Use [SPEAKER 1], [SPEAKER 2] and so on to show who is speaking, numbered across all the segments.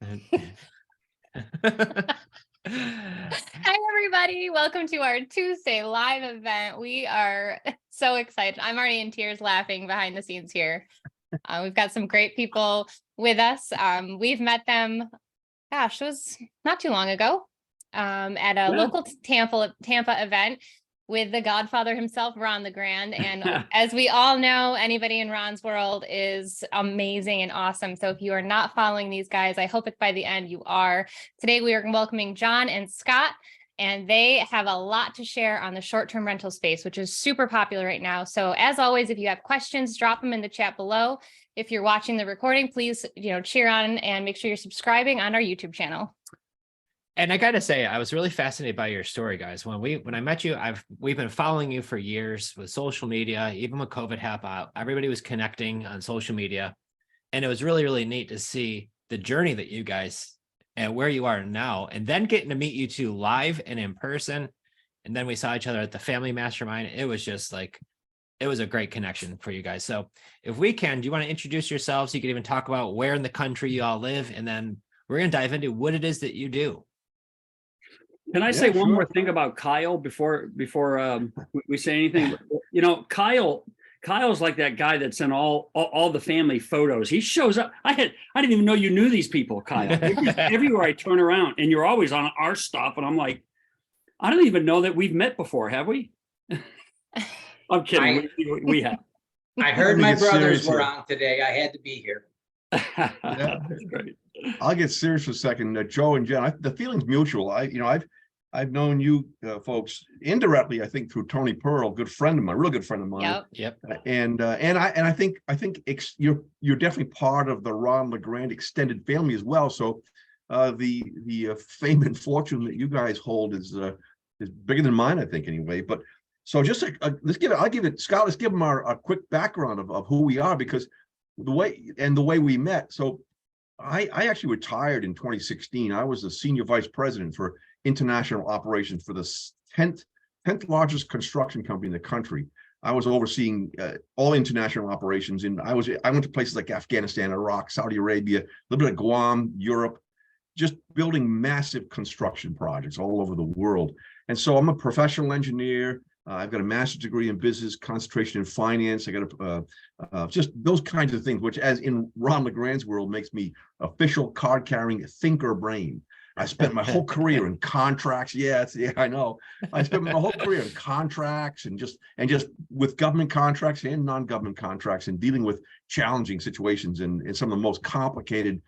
[SPEAKER 1] Hi, everybody. Welcome to our Tuesday live event. We are so excited. I'm already in tears laughing behind the scenes here. We've got some great people with us. We've met them, gosh, it was not too long ago at a local Tampa event with the Godfather himself, Ron the Grand. And as we all know, anybody in Ron's world is amazing and awesome. So if you are not following these guys, I hope by the end you are. Today, we are welcoming John and Scott, and they have a lot to share on the short-term rental space, which is super popular right now. So as always, if you have questions, drop them in the chat below. If you're watching the recording, please, cheer on and make sure you're subscribing on our YouTube channel.
[SPEAKER 2] And I got to say, I was really fascinated by your story, guys. When I met you, we've been following you for years with social media. Even when COVID happened, everybody was connecting on social media, and it was really, really neat to see the journey that you guys and where you are now, and then getting to meet you two live and in person. And then we saw each other at the family mastermind. It was just like, it was a great connection for you guys. So if we can, do you want to introduce yourselves? You can even talk about where in the country you all live, and then we're going to dive into what it is that you do.
[SPEAKER 3] Can I say one more thing about Kyle before we say anything? Kyle's like that guy that's in all the family photos. He shows up. I didn't even know you knew these people, Kyle. Everywhere I turn around, and you're always on our stuff, and I'm like, I don't even know that we've met before, have we? I'm kidding. We have.
[SPEAKER 4] I heard my brothers were on today. I had to be here.
[SPEAKER 5] Yeah, that's great. I'll get serious for a second. Joe and Jen, the feeling's mutual. I've known you folks indirectly, I think, through Tony Pearl, real good friend of mine.
[SPEAKER 2] Yep.
[SPEAKER 5] And I think you're definitely part of the Ron LeGrand extended family as well. So the fame and fortune that you guys hold is bigger than mine, I think, anyway. But so just I'll give it, Scott, let's give them a quick background of who we are, because the way we met. So I actually retired in 2016. I was the senior vice president for international operations for the 10th largest construction company in the country. I was overseeing all international operations, and I went to places like Afghanistan, Iraq, Saudi Arabia, a little bit of Guam, Europe, just building massive construction projects all over the world. And so I'm a professional engineer. I've got a master's degree in business, concentration in finance. I got just those kinds of things, which, as in Ron LeGrand's world, makes me official card-carrying thinker brain. I spent my whole career in contracts. Yeah, I know. I spent my whole career in contracts and just with government contracts and non-government contracts, and dealing with challenging situations in some of the most complicated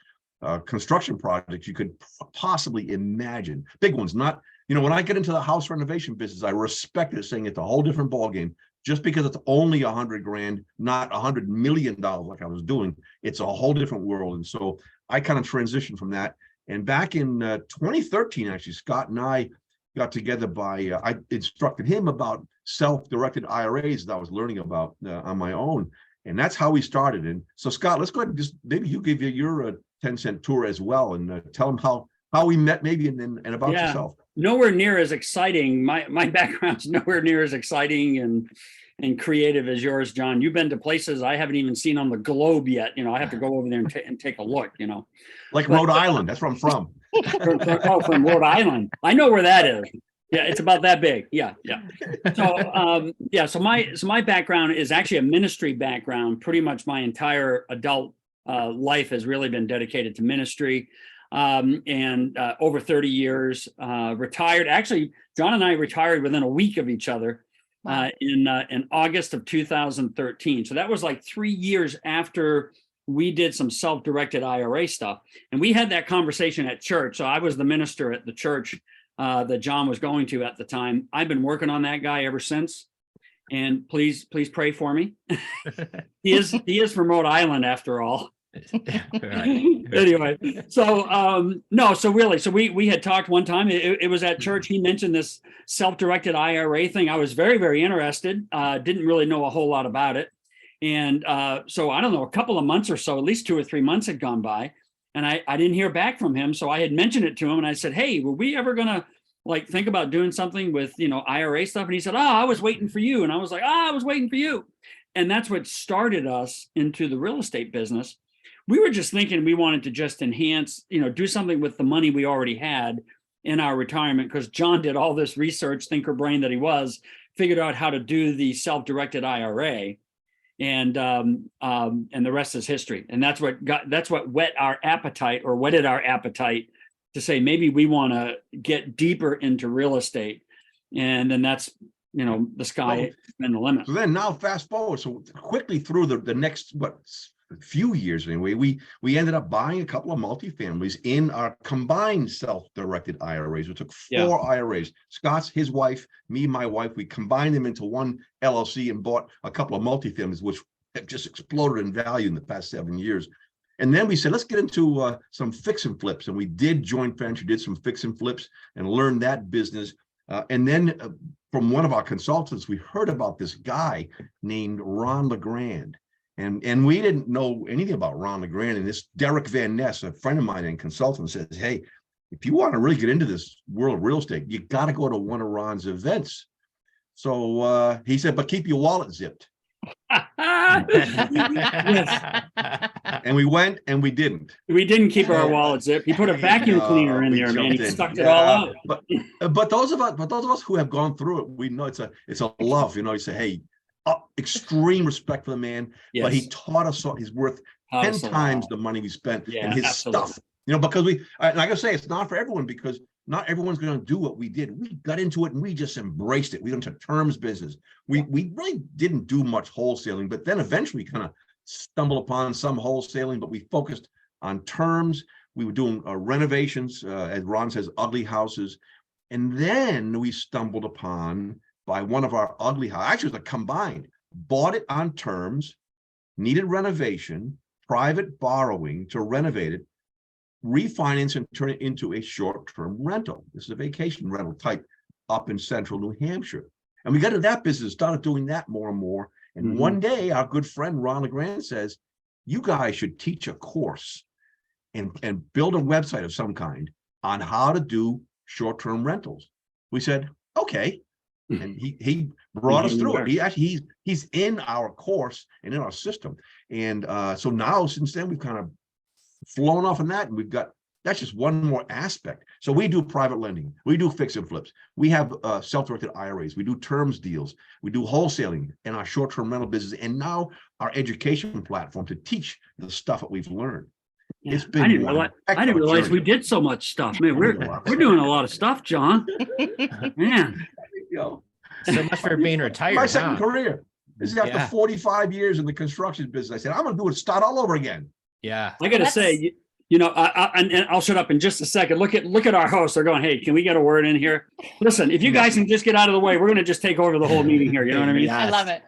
[SPEAKER 5] construction projects you could possibly imagine. Big ones, not. When I get into the house renovation business, I respect it, saying it's a whole different ballgame. Just because it's only $100 grand, not $100 million like I was doing, it's a whole different world. And so I kind of transitioned from that. And back in 2013, actually, Scott and I got together I instructed him about self-directed IRAs that I was learning about on my own. And that's how we started. And so, Scott, let's go ahead and maybe you give your 10-cent tour as well, and tell them how we met, maybe, and about yourself.
[SPEAKER 3] Nowhere near as exciting. My background's nowhere near as exciting and creative as yours, John. You've been to places I haven't even seen on the globe yet. I have to go over there and take a look.
[SPEAKER 5] Like Rhode Island. That's where I'm from.
[SPEAKER 3] From Rhode Island. I know where that is. Yeah, it's about that big. Yeah. So my background is actually a ministry background. Pretty much my entire adult life has really been dedicated to ministry. And over 30 years, retired. Actually, John and I retired within a week of each other in August of 2013. So that was like 3 years after we did some self-directed IRA stuff. And we had that conversation at church. So I was the minister at the church that John was going to at the time. I've been working on that guy ever since. And please pray for me. He is from Rhode Island after all. Anyway, so we had talked one time. It was at church. He mentioned this self-directed IRA thing. I was very, very interested. Didn't really know a whole lot about it. And so I don't know, a couple of months or so, at least 2 or 3 months had gone by, and I didn't hear back from him. So I had mentioned it to him, and I said, hey, were we ever gonna think about doing something with IRA stuff? And he said, I was waiting for you. And I was like, I was waiting for you. And that's what started us into the real estate business. we were just thinking we wanted to just enhance, do something with the money we already had in our retirement, because John did all this research, thinker brain that he was, figured out how to do the self-directed IRA, and the rest is history. And that's what whetted our appetite to say, maybe we want to get deeper into real estate. And then that's, the sky and the limit.
[SPEAKER 5] So then now fast forward, so quickly through the next, few years anyway, we ended up buying a couple of multifamilies in our combined self-directed IRAs. We took 4 IRAs, Scott's, his wife, me, my wife. We combined them into one LLC and bought a couple of multifamilies, which have just exploded in value in the past 7 years. And then we said, let's get into some fix and flips. And we did joint venture, did some fix and flips and learned that business. And then from one of our consultants, we heard about this guy named Ron LeGrand. And we didn't know anything about Ron LeGrand. And this Derek Van Ness, a friend of mine and consultant, says, hey, if you want to really get into this world of real estate, you got to go to one of Ron's events. So he said, but keep your wallet zipped. And we went and we didn't.
[SPEAKER 3] We didn't keep our wallet zipped. He put a vacuum cleaner in there, man. He sucked it all out.
[SPEAKER 5] But those of us who have gone through it, we know it's a love. You say, hey, extreme respect for the man, but he taught us he's worth 10 times the money we spent in his stuff. Because and I gotta say, it's not for everyone, because not everyone's going to do what we did. We got into it and we just embraced it. We went into terms business. We really didn't do much wholesaling, but then eventually kind of stumbled upon some wholesaling, but we focused on terms. We were doing renovations, as Ron says, ugly houses. And then we stumbled upon, by one of our ugly houses, actually it was a combined, bought it on terms, needed renovation, private borrowing to renovate it, refinance and turn it into a short-term rental. This is a vacation rental type up in central New Hampshire. And we got into that business, started doing that more and more. And one day our good friend Ron LeGrand says, you guys should teach a course and build a website of some kind on how to do short-term rentals. We said, okay. And he brought us through it. He's in our course and in our system. And so now, since then, we've kind of flown off on that, and that's just one more aspect. So we do private lending, we do fix and flips, we have self-directed IRAs, we do terms deals, we do wholesaling in our short-term rental business, and now our education platform to teach the stuff that we've learned.
[SPEAKER 3] Yeah, it's been I didn't realize we did so much stuff. Man, we're doing a lot of stuff, John. Man.
[SPEAKER 2] So much for being retired.
[SPEAKER 5] My second career. This is after 45 years in the construction business. I said, I'm going to do it, start all over again.
[SPEAKER 2] Yeah.
[SPEAKER 3] I got to say, and I'll shut up in just a second. Look at our hosts. They're going, hey, can we get a word in here? Listen, if you guys can just get out of the way, we're going to just take over the whole meeting here. You know what I mean?
[SPEAKER 1] Yes. I love it.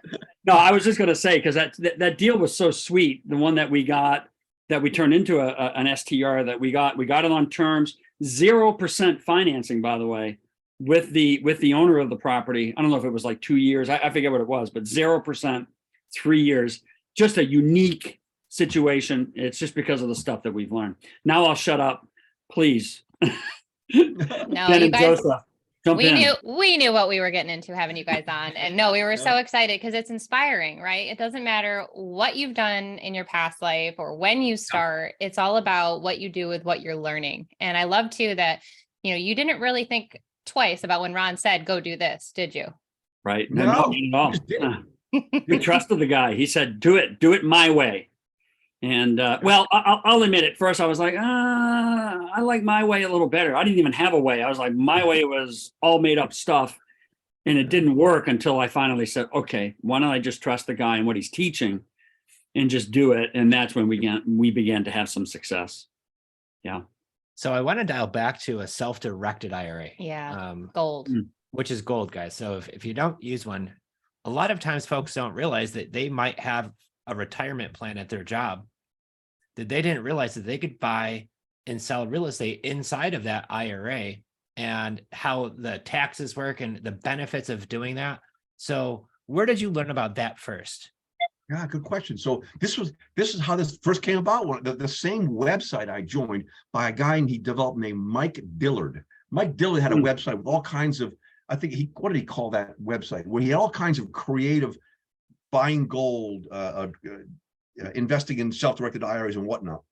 [SPEAKER 3] No, I was just going to say, because that deal was so sweet. The one that we got, that we turned into an STR that we got it on terms, 0% financing, by the way, with the owner of the property. I don't know if it was like 2 years. I forget what it was, but 0%, 3 years, just a unique situation. It's just because of the stuff that we've learned. Now I'll shut up, please.
[SPEAKER 1] No,
[SPEAKER 3] Jenn
[SPEAKER 1] you guys, we knew what we were getting into having you guys on. And no, we were so excited because it's inspiring, right? It doesn't matter what you've done in your past life or when you start, it's all about what you do with what you're learning. And I love too that, you didn't really think twice about when Ron said, go do this, did you?
[SPEAKER 3] Right. No, not at all. You trusted the guy. He said, do it my way. And well, I'll admit it. First, I was like, I like my way a little better. I didn't even have a way. I was like, my way was all made up stuff. And it didn't work until I finally said, okay, why don't I just trust the guy and what he's teaching and just do it? And that's when we began to have some success. Yeah.
[SPEAKER 2] So I want to dial back to a self-directed IRA.
[SPEAKER 1] Yeah. Gold.
[SPEAKER 2] Which is gold, guys. So if you don't use one, a lot of times folks don't realize that they might have a retirement plan at their job that they didn't realize that they could buy and sell real estate inside of that IRA, and how the taxes work and the benefits of doing that. So where did you learn about that first?
[SPEAKER 5] Yeah, good question. So this is how this first came about. The same website I joined by a guy, and he developed named Mike Dillard. Mike Dillard had a website with all kinds of, I think what did he call that website? Where he had all kinds of creative buying gold, investing in self-directed IRAs and whatnot.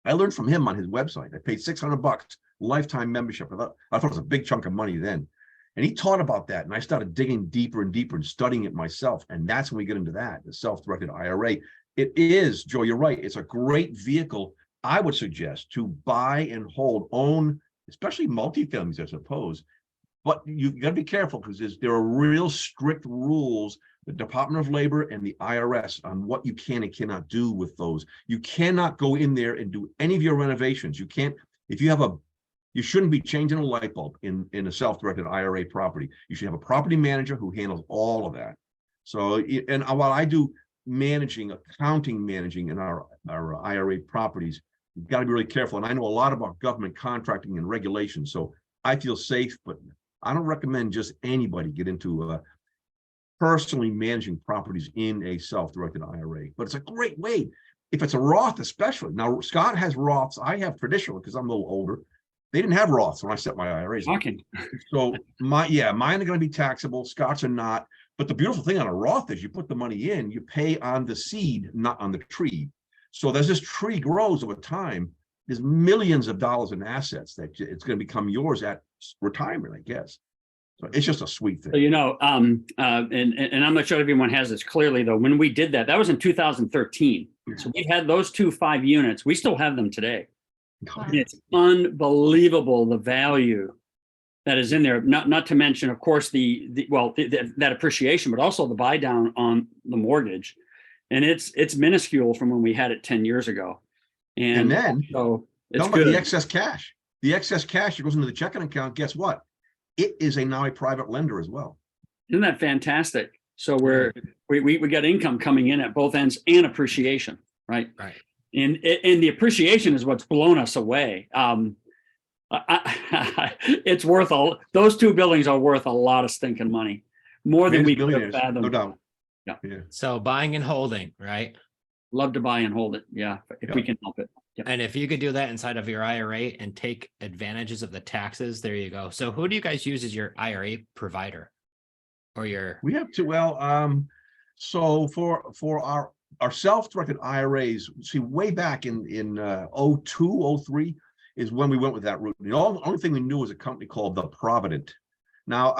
[SPEAKER 5] I learned from him on his website. I paid $600 lifetime membership. I thought it was a big chunk of money then. And he taught about that. And I started digging deeper and deeper and studying it myself. And that's when we get into that, the self-directed IRA. It is, Joe, you're right. It's a great vehicle, I would suggest, to buy and hold, own, especially multifamilies, I suppose. But you've got to be careful because there are real strict rules, the Department of Labor and the IRS, on what you can and cannot do with those. You cannot go in there and do any of your renovations. You can't, if you have you shouldn't be changing a light bulb in a self-directed IRA property. You should have a property manager who handles all of that. So, and while I do managing in our IRA properties, you've got to be really careful. And I know a lot about government contracting and regulations, so I feel safe, but I don't recommend just anybody get into personally managing properties in a self-directed IRA. But it's a great way, if it's a Roth especially. Now, Scott has Roths. I have traditional because I'm a little older. They didn't have Roths when I set my IRAs.
[SPEAKER 3] Okay.
[SPEAKER 5] So mine are going to be taxable. Scott's are not. But the beautiful thing on a Roth is you put the money in, you pay on the seed, not on the tree. So as this tree grows over time, there's millions of dollars in assets that it's going to become yours at retirement, I guess. So it's just a sweet thing.
[SPEAKER 3] So, and I'm not sure everyone has this clearly, though. When we did that was in 2013. So we had those 2 5 units. We still have them today.
[SPEAKER 1] Wow.
[SPEAKER 3] It's unbelievable the value that is in there. Not to mention, of course, that appreciation, but also the buy down on the mortgage, and it's minuscule from when we had it 10 years ago. And
[SPEAKER 5] then
[SPEAKER 3] so it's
[SPEAKER 5] don't
[SPEAKER 3] good.
[SPEAKER 5] the excess cash. The excess cash that goes into the checking account. Guess what? It is now a private lender as well.
[SPEAKER 3] Isn't that fantastic? So we got income coming in at both ends and appreciation, right?
[SPEAKER 2] Right.
[SPEAKER 3] And the appreciation is what's blown us away. It's worth those 2 buildings are worth a lot of stinking money, more than we could have fathomed.
[SPEAKER 5] No doubt.
[SPEAKER 3] Yeah.
[SPEAKER 2] So buying and holding, right?
[SPEAKER 3] Love to buy and hold it. Yeah. If we can help it. Yep.
[SPEAKER 2] And if you could do that inside of your IRA and take advantages of the taxes, there you go. So who do you guys use as your IRA provider or your?
[SPEAKER 5] We have to, so for our self-directed IRAs, see, way back in 02, 03 is when we went with that route. The only thing we knew was a company called The Provident. Now,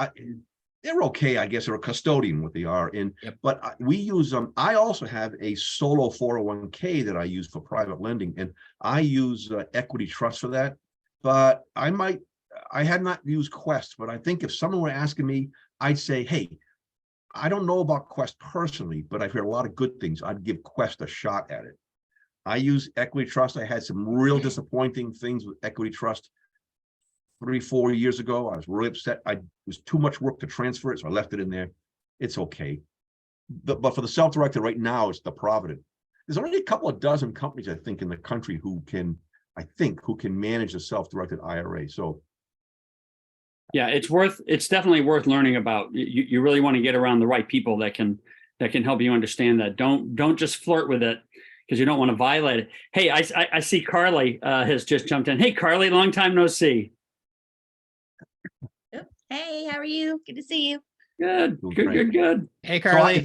[SPEAKER 5] they're okay, I guess. They're a custodian, what they are in.
[SPEAKER 2] Yep.
[SPEAKER 5] But we use them. I also have a solo 401k that I use for private lending, and I use Equity Trust for that. But I had not used Quest, but I think if someone were asking me, I'd say, hey, I don't know about Quest personally, but I've heard a lot of good things. I'd give Quest a shot at it. I use Equity Trust. I had some real disappointing things with Equity Trust 3-4 years ago. I was really upset. It was too much work to transfer it, so I left it in there. It's okay. But for the self-directed right now, it's The Provident. There's only a couple of dozen companies, I think, in the country who can manage a self-directed IRA. So
[SPEAKER 3] yeah, it's definitely worth learning about. You really want to get around the right people that can help you understand that. Don't just flirt with it because you don't want to violate it. Hey, I see Carly has just jumped in. Hey, Carly, long time no see.
[SPEAKER 6] Hey, how are you? Good to see you.
[SPEAKER 3] Good.
[SPEAKER 2] Hey, Carly.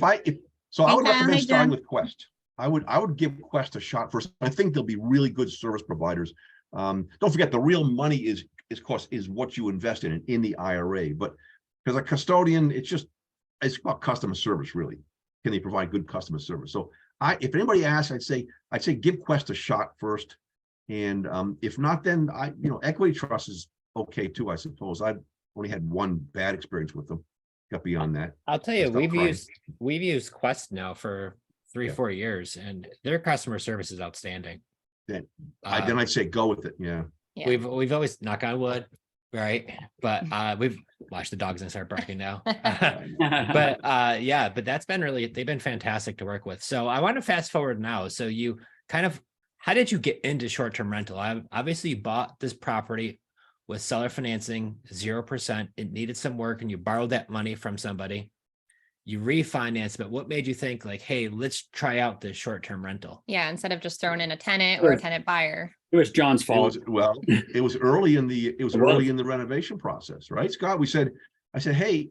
[SPEAKER 5] So I would
[SPEAKER 6] Hey,
[SPEAKER 5] recommend
[SPEAKER 6] Jen.
[SPEAKER 5] starting with Quest. I would give Quest a shot first. I think they'll be really good service providers. Don't forget, the real money is what you invest in the IRA. But because a custodian, it's about customer service, really. Can they provide good customer service? So if anybody asks, I'd say give Quest a shot first. And if not, then Equity Trust is okay too, I suppose. I've only had one bad experience with them. Got beyond that.
[SPEAKER 2] I'll tell you,
[SPEAKER 5] Stop
[SPEAKER 2] we've used Quest now for 3-4 years, and their customer service is outstanding.
[SPEAKER 5] Then I'd say go with it. Yeah.
[SPEAKER 1] Yeah.
[SPEAKER 2] We've always, knock on wood, right? But we've watched the dogs and start barking now. But that's been they've been fantastic to work with. So I want to fast forward now. So you how did you get into short-term rental? Obviously you bought this property with seller financing, 0%. It needed some work and you borrowed that money from somebody. You refinanced, but what made you think like, hey, let's try out this short-term rental?
[SPEAKER 1] Yeah, instead of just throwing in a tenant or a tenant buyer.
[SPEAKER 3] It was John's fault.
[SPEAKER 5] It was early in the renovation process, right, Scott? I said, hey,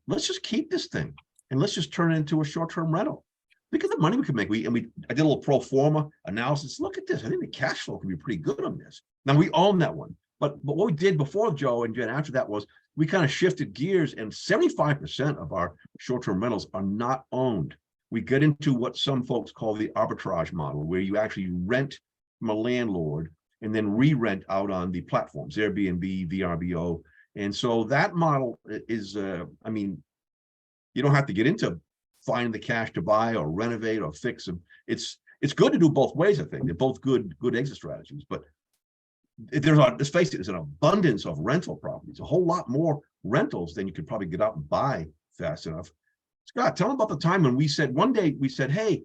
[SPEAKER 5] let's just keep this thing and let's just turn it into a short-term rental. Because the money we could make. I did a little pro forma analysis. Look at this. I think the cash flow could be pretty good on this. Now we own that one. But what we did before Joe and Jen after that was we kind of shifted gears, and 75% of our short-term rentals are not owned. We get into what some folks call the arbitrage model, where you actually rent from a landlord and then re-rent out on the platforms, Airbnb, VRBO. And so that model is, I mean, you don't have to get into finding the cash to buy or renovate or fix them. It's good to do both ways, I think. They're both good exit strategies, but let's face it, there's an abundance of rental properties, a whole lot more rentals than you could probably get out and buy fast enough. Scott, tell them about the time when one day we said, hey,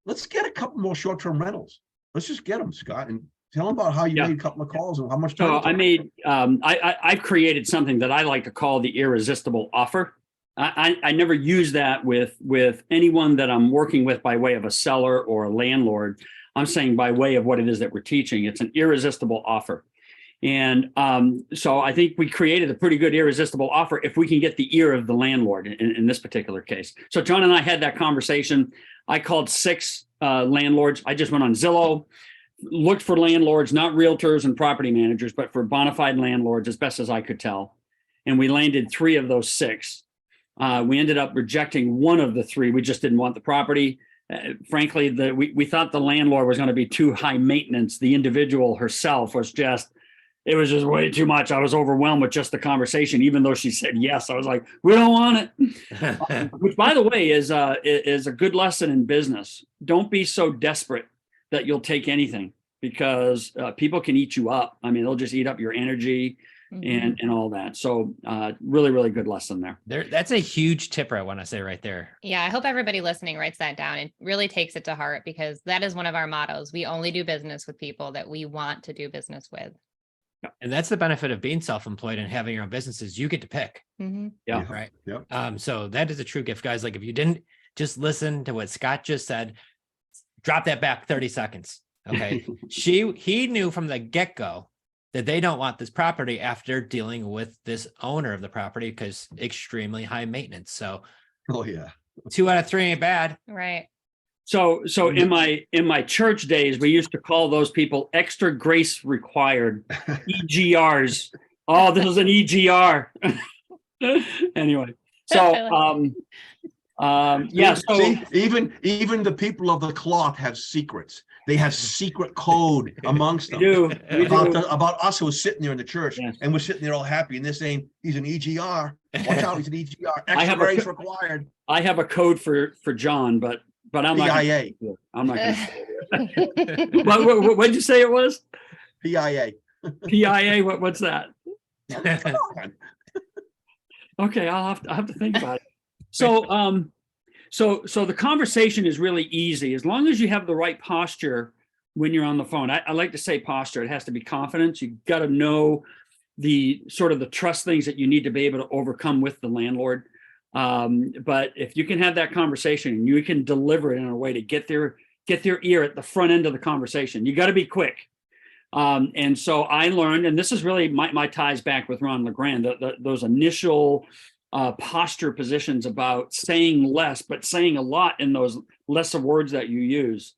[SPEAKER 5] let's get a couple more short-term rentals. Let's just get them, Scott, and tell them about how you made a couple of calls and how much time.
[SPEAKER 3] So I've created something that I like to call the irresistible offer. I never use that with anyone that I'm working with by way of a seller or a landlord. I'm saying by way of what it is that we're teaching. It's an irresistible offer. And so I think we created a pretty good irresistible offer if we can get the ear of the landlord in this particular case. So John and I had that conversation. I called 6 landlords. I just went on Zillow, looked for landlords, not realtors and property managers, but for bona fide landlords as best as I could tell. And we landed 3 of those 6. We ended up rejecting 1 of the 3. We just didn't want the property. Frankly, we thought the landlord was going to be too high maintenance. The individual herself was it was just way too much. I was overwhelmed with just the conversation, even though she said yes. I was like, we don't want it. Which, by the way, is a good lesson in business. Don't be so desperate that you'll take anything, because people can eat you up. I mean, they'll just eat up your energy and all that. So really, really good lesson there.
[SPEAKER 2] That's a huge tipper, I want to say right there.
[SPEAKER 1] Yeah, I hope everybody listening writes that down and really takes it to heart, because that is one of our mottos. We only do business with people that we want to do business with.
[SPEAKER 2] And that's the benefit of being self-employed and having your own businesses. You get to pick.
[SPEAKER 3] Yeah.
[SPEAKER 2] Right.
[SPEAKER 5] Yeah.
[SPEAKER 2] So that is a true gift, guys. Like, if you didn't just listen to what Scott just said, drop that back 30 seconds. Okay. He knew from the get-go that they don't want this property after dealing with this owner of the property, because extremely high maintenance. So,
[SPEAKER 5] oh yeah,
[SPEAKER 2] 2 out of 3 ain't bad.
[SPEAKER 1] Right.
[SPEAKER 3] So in my church days, we used to call those people extra grace required, EGRs. Oh, this is an EGR. Anyway, so yeah. So
[SPEAKER 5] see, even the people of the cloth have secrets. They have secret code amongst them.
[SPEAKER 3] We do.
[SPEAKER 5] About us who are sitting there in the church,
[SPEAKER 3] Yes.
[SPEAKER 5] and we're sitting there all happy, and they're saying he's an EGR. Watch out, he's an EGR.
[SPEAKER 3] I have
[SPEAKER 5] Extra grace required.
[SPEAKER 3] I have a code for John, but I'm not.
[SPEAKER 5] PIA.
[SPEAKER 3] I'm not going to say it. What did you say it was?
[SPEAKER 5] PIA.
[SPEAKER 3] PIA. What's that?
[SPEAKER 5] Come on.
[SPEAKER 3] Okay, I'll have to think about it. So so the conversation is really easy as long as you have the right posture when you're on the phone. I like to say posture. It has to be confidence. You got to know the sort of the trust things that you need to be able to overcome with the landlord. But if you can have that conversation and you can deliver it in a way to get their ear at the front end of the conversation, you got to be quick. And so I learned, and this is really my ties back with Ron LeGrand, those initial posture positions about saying less, but saying a lot in those lesser words that you use.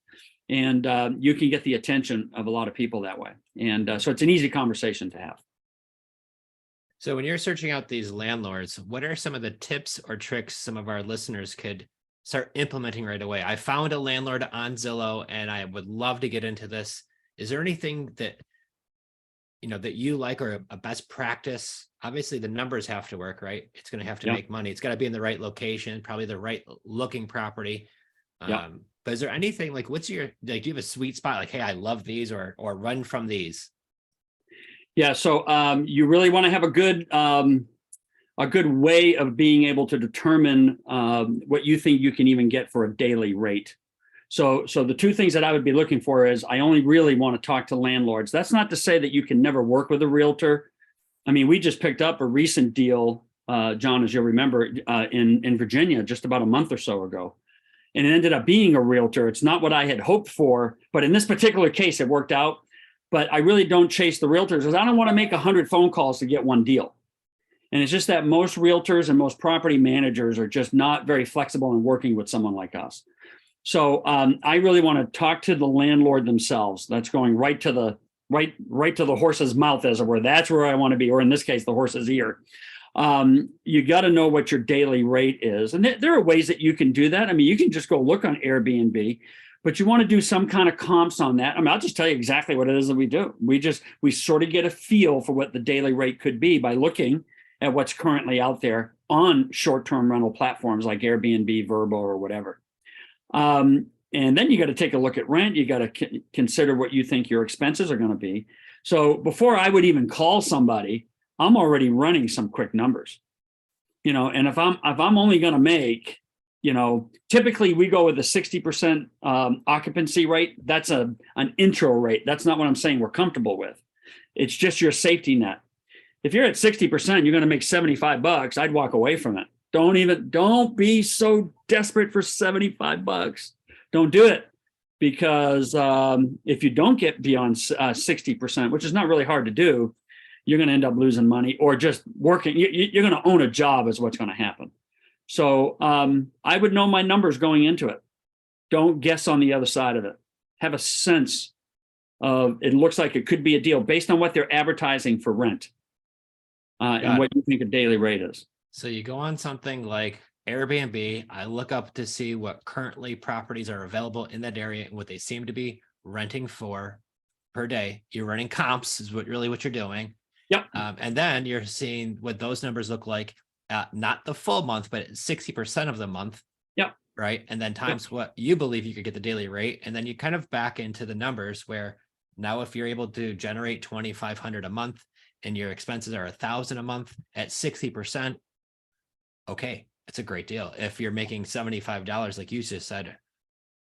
[SPEAKER 3] And you can get the attention of a lot of people that way. And so it's an easy conversation to have.
[SPEAKER 2] So when you're searching out these landlords, what are some of the tips or tricks some of our listeners could start implementing right away? I found a landlord on Zillow and I would love to get into this. Is there anything that, that you like, or a best practice? Obviously the numbers have to work, right? It's going to have to make money. It's got to be in the right location, probably the right looking property. But is there anything like, do you have a sweet spot? Like, hey, I love these, or run from these?
[SPEAKER 3] Yeah. So you really want to have a good way of being able to determine what you think you can even get for a daily rate. So the 2 things that I would be looking for is I only really want to talk to landlords. That's not to say that you can never work with a realtor. I mean, we just picked up a recent deal, John, as you'll remember, in Virginia just about a month or so ago. And it ended up being a realtor. It's not what I had hoped for, but in this particular case, it worked out. But I really don't chase the realtors because I don't want to make 100 phone calls to get one deal. And it's just that most realtors and most property managers are just not very flexible in working with someone like us. So I really want to talk to the landlord themselves. That's going right to the horse's mouth, as it were. That's where I want to be, or in this case, the horse's ear. You got to know what your daily rate is. And there are ways that you can do that. I mean, you can just go look on Airbnb, but you want to do some kind of comps on that. I mean, I'll just tell you exactly what it is that we do. We sort of get a feel for what the daily rate could be by looking at what's currently out there on short-term rental platforms like Airbnb, Vrbo, or whatever. And then you got to take a look at rent. You got to consider what you think your expenses are going to be. So before I would even call somebody, I'm already running some quick numbers, and if I'm only going to make, typically we go with a 60% occupancy rate. That's an intro rate. That's not what I'm saying we're comfortable with. It's just your safety net. If you're at 60%, you're going to make $75. I'd walk away from it. Don't be so desperate for $75. Don't do it, because if you don't get beyond 60%, which is not really hard to do, you're going to end up losing money or just working. You're going to own a job is what's going to happen. So I would know my numbers going into it. Don't guess on the other side of it. Have a sense of, it looks like it could be a deal based on what they're advertising for rent and what you think a daily rate is.
[SPEAKER 2] So you go on something like Airbnb. I look up to see what currently properties are available in that area and what they seem to be renting for per day. You're running comps is what you're doing.
[SPEAKER 3] Yep.
[SPEAKER 2] And then you're seeing what those numbers look like, not the full month, but 60% of the month.
[SPEAKER 3] Yep.
[SPEAKER 2] Right. And then times what you believe you could get the daily rate. And then you kind of back into the numbers where now if you're able to generate $2,500 a month and your expenses are $1,000 a month at 60%, okay, it's a great deal. If you're making $75, like you just said,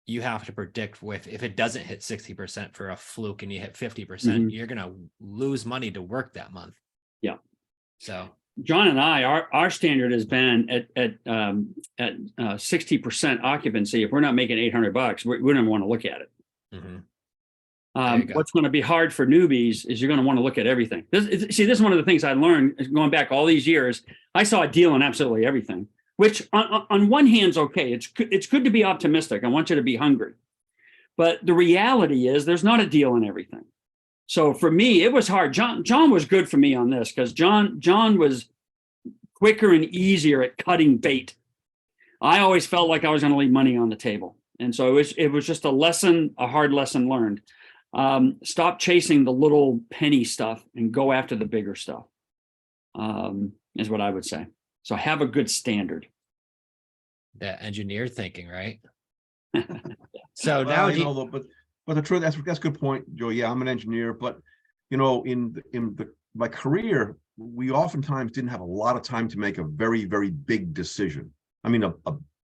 [SPEAKER 2] you have to predict if it doesn't hit 60% for a fluke and you hit 50%, you're going to lose money to work that month.
[SPEAKER 3] Yeah.
[SPEAKER 2] So
[SPEAKER 3] John and I, our standard has been at 60% occupancy. If we're not making $800, we don't want to look at it. What's going to be hard for newbies is you're going to want to look at everything. This is one of the things I learned going back all these years. I saw a deal in absolutely everything, which on one hand is okay. It's good to be optimistic. I want you to be hungry. But the reality is there's not a deal in everything. So for me, it was hard. John was good for me on this because John was quicker and easier at cutting bait. I always felt like I was going to leave money on the table. And so it was just a hard lesson learned. Stop chasing the little penny stuff and go after the bigger stuff, is what I would say. So have a good standard.
[SPEAKER 2] That engineer thinking, right? So
[SPEAKER 5] Well,
[SPEAKER 2] now
[SPEAKER 5] but the truth, that's a good point, Joe. Yeah, I'm an engineer, but in my career, we oftentimes didn't have a lot of time to make a very, very big decision. I mean, a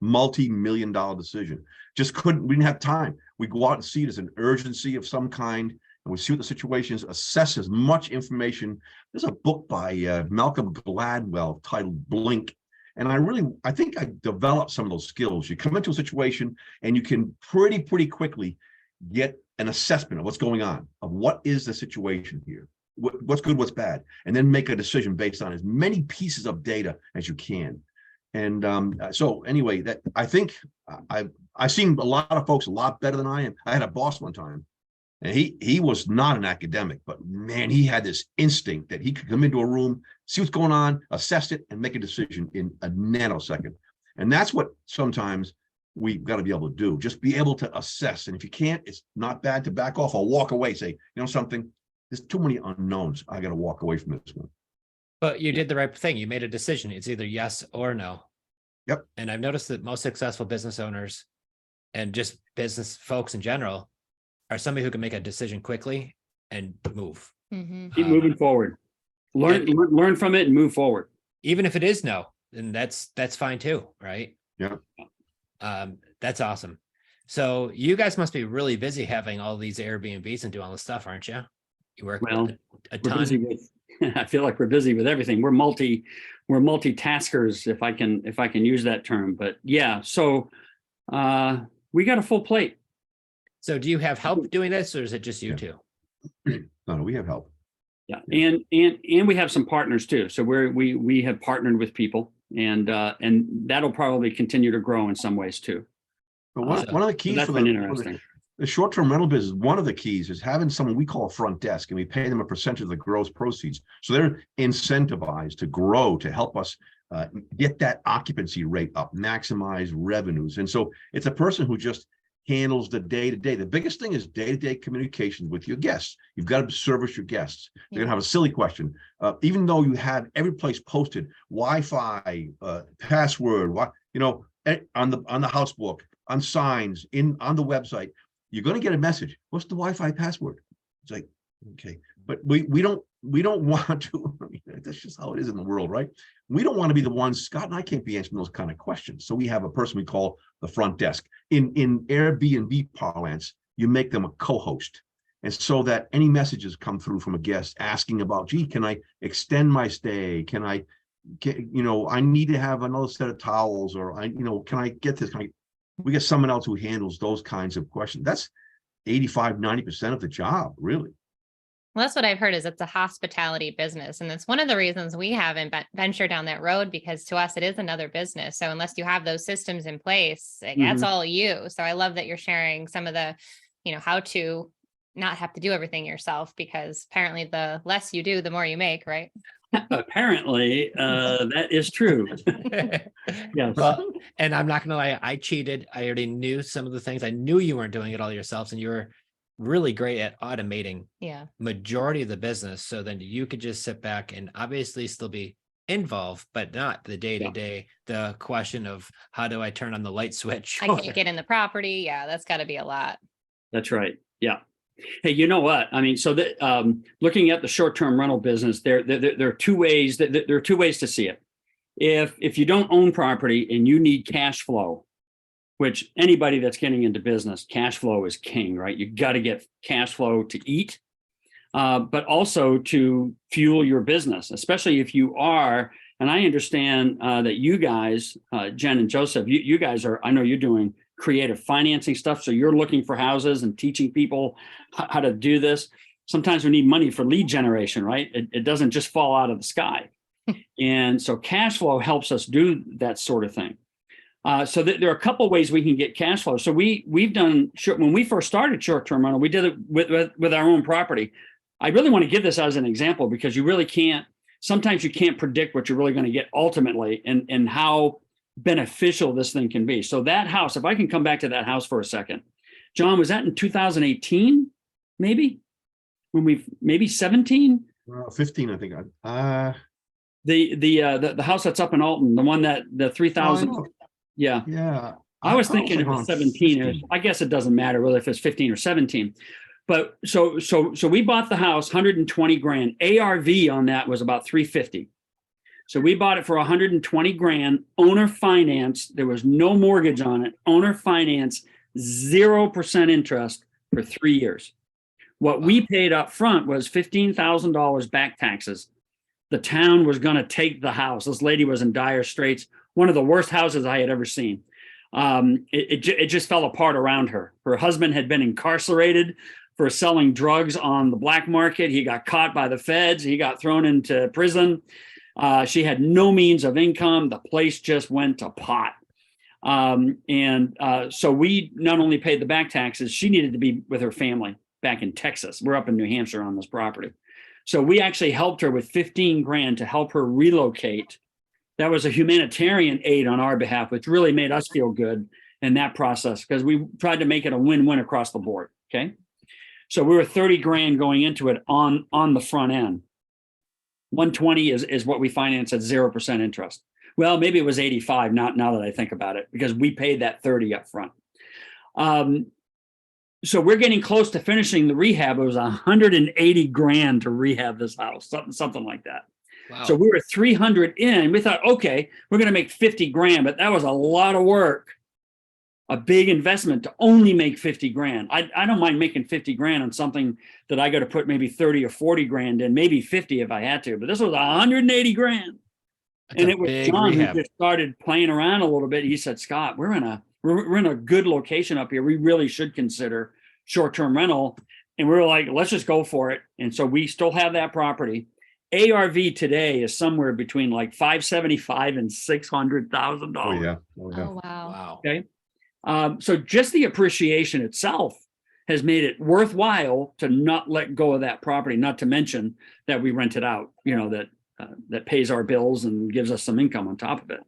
[SPEAKER 5] multi-million-dollar decision. We didn't have time. We go out and see it as an urgency of some kind, and we see what the situation is, assess as much information. There's a book by Malcolm Gladwell titled Blink. And I think I developed some of those skills. You come into a situation and you can pretty quickly get an assessment of what's going on, of what is the situation here, what's good, what's bad, and then make a decision based on as many pieces of data as you can. And so anyway, that I think I've seen a lot of folks a lot better than I am. I had a boss one time, and he was not an academic, but man, he had this instinct that he could come into a room, see what's going on, assess it, and make a decision in a nanosecond. And that's what sometimes we've got to be able to do. Just be able to assess. And if you can't, it's not bad to back off or walk away. Say, something, there's too many unknowns. I got to walk away from this one.
[SPEAKER 2] But you did the right thing. You made a decision. It's either yes or no.
[SPEAKER 5] Yep.
[SPEAKER 2] And I've noticed that most successful business owners and just business folks in general are somebody who can make a decision quickly and move.
[SPEAKER 3] Keep moving forward. Learn from it and move forward.
[SPEAKER 2] Even if it is no, then that's fine too, right?
[SPEAKER 5] Yeah.
[SPEAKER 2] That's awesome. So you guys must be really busy having all these Airbnbs and doing all this stuff, aren't you? You work a ton.
[SPEAKER 3] Busy with, I feel like we're busy with everything. We're multitaskers, if I can use that term. But yeah, so we got a full plate.
[SPEAKER 2] So do you have help doing this, or is it just you two?
[SPEAKER 5] No, we have help.
[SPEAKER 3] Yeah, and we have some partners too. So we have partnered with people, and that'll probably continue to grow in some ways too.
[SPEAKER 5] But one of the keys
[SPEAKER 3] That's
[SPEAKER 5] for
[SPEAKER 3] been
[SPEAKER 5] the
[SPEAKER 3] interesting.
[SPEAKER 5] short-term rental business, one of the keys is having someone we call a front desk, and we pay them a percentage of the gross proceeds. So they're incentivized to grow, to help us get that occupancy rate up, maximize revenues. And so it's a person who just handles the day-to-day. The biggest thing is day-to-day communications with your guests. You've got to service your guests. They're gonna have a silly question. Even though you have every place posted, Wi-Fi, password, on the house book, on signs, on the website, you're going to get a message. What's the Wi-Fi password? It's like, okay, but we don't want to. I mean, that's just how it is in the world, right? We don't want to be the ones. Scott and I can't be answering those kind of questions. So we have a person we call the front desk. In Airbnb parlance, you make them a co-host, and so that any messages come through from a guest asking about, gee, can I extend my stay? Can I need to have another set of towels, or can I get this? We get someone else who handles those kinds of questions. That's 85-90% of the job, really.
[SPEAKER 1] Well, that's what I've heard is it's a hospitality business. And that's one of the reasons we haven't ventured down that road, because to us, it is another business. So unless you have those systems in place, that's all you. So I love that you're sharing some of the, how to not have to do everything yourself, because apparently the less you do, the more you make, right?
[SPEAKER 3] Apparently, that is true. Yes.
[SPEAKER 2] Well, and I'm not gonna lie, I cheated. I already knew some of the things. I knew you weren't doing it all yourselves, and you were really great at automating majority of the business. So then you could just sit back and obviously still be involved, but not the day-to-day, the question of how do I turn on the light switch?
[SPEAKER 1] I can't get in the property. Yeah, that's got to be a lot.
[SPEAKER 3] That's right. Yeah. Hey, you know what? I mean, so that looking at the short-term rental business, there are two ways there are two ways to see it. If you don't own property and you need cash flow, which anybody that's getting into business, cash flow is king, right? You got to get cash flow to eat, but also to fuel your business, especially if you are. And I understand that you guys, Jenn and Joseph, you guys are. I know you're doing creative financing stuff. So you're looking for houses and teaching people how to do this. Sometimes we need money for lead generation, right? It doesn't just fall out of the sky. And so cash flow helps us do that sort of thing. So there are a couple of ways we can get cash flow. So we've done, when we first started short-term rental, we did it with our own property. I really want to give this as an example, because you really can't, sometimes you can't predict what you're really going to get ultimately, and how beneficial this thing can be. So that house, if I can come back to that house for a second, John, was that in 2018? Maybe maybe 17?
[SPEAKER 5] 15, I think.
[SPEAKER 3] The house that's up in Alton, the one that the 3,000. Yeah. I was thinking it was 17. 15. I guess it doesn't matter whether if it's 15 or 17. But so we bought the house, 120 grand. ARV on that was about 350. So we bought it for 120 grand, owner finance. There was no mortgage on it. Owner finance, 0% interest for 3 years. What we paid up front was $15,000 back taxes. The town was going to take the house. This lady was in dire straits. One of the worst houses I had ever seen. It just fell apart around her. Her husband had been incarcerated for selling drugs on the black market. He got caught by the feds. He got thrown into prison. She had no means of income. The place just went to pot. So we not only paid the back taxes, she needed to be with her family back in Texas. We're up in New Hampshire on this property. So we actually helped her with 15 grand to help her relocate. That was a humanitarian aid on our behalf, which really made us feel good in that process, because we tried to make it a win-win across the board. Okay. So we were 30 grand going into it on the front end. 120 is what we finance at 0% interest. Well, maybe it was 85 now that I think about it, because we paid that 30 up front. So we're getting close to finishing the rehab. It was 180 grand to rehab this house, something like that. Wow. So we were 300 in. We thought, okay, we're going to make 50 grand, but that was a lot of work, a big investment to only make 50 grand. I don't mind making 50 grand on something that I got to put maybe 30 or 40 grand in, maybe 50 if I had to, but this was 180 grand. That's and it was John rehab. Who just started playing around a little bit. He said, Scott, we're in a good location up here. We really should consider short-term rental. And we were like, let's just go for it. And so we still have that property. ARV today is somewhere between like $575,000 and $600,000.
[SPEAKER 5] Oh yeah.
[SPEAKER 1] Oh wow.
[SPEAKER 3] Okay. So just the appreciation itself has made it worthwhile to not let go of that property, not to mention that we rent it out, that pays our bills and gives us some income on top of it.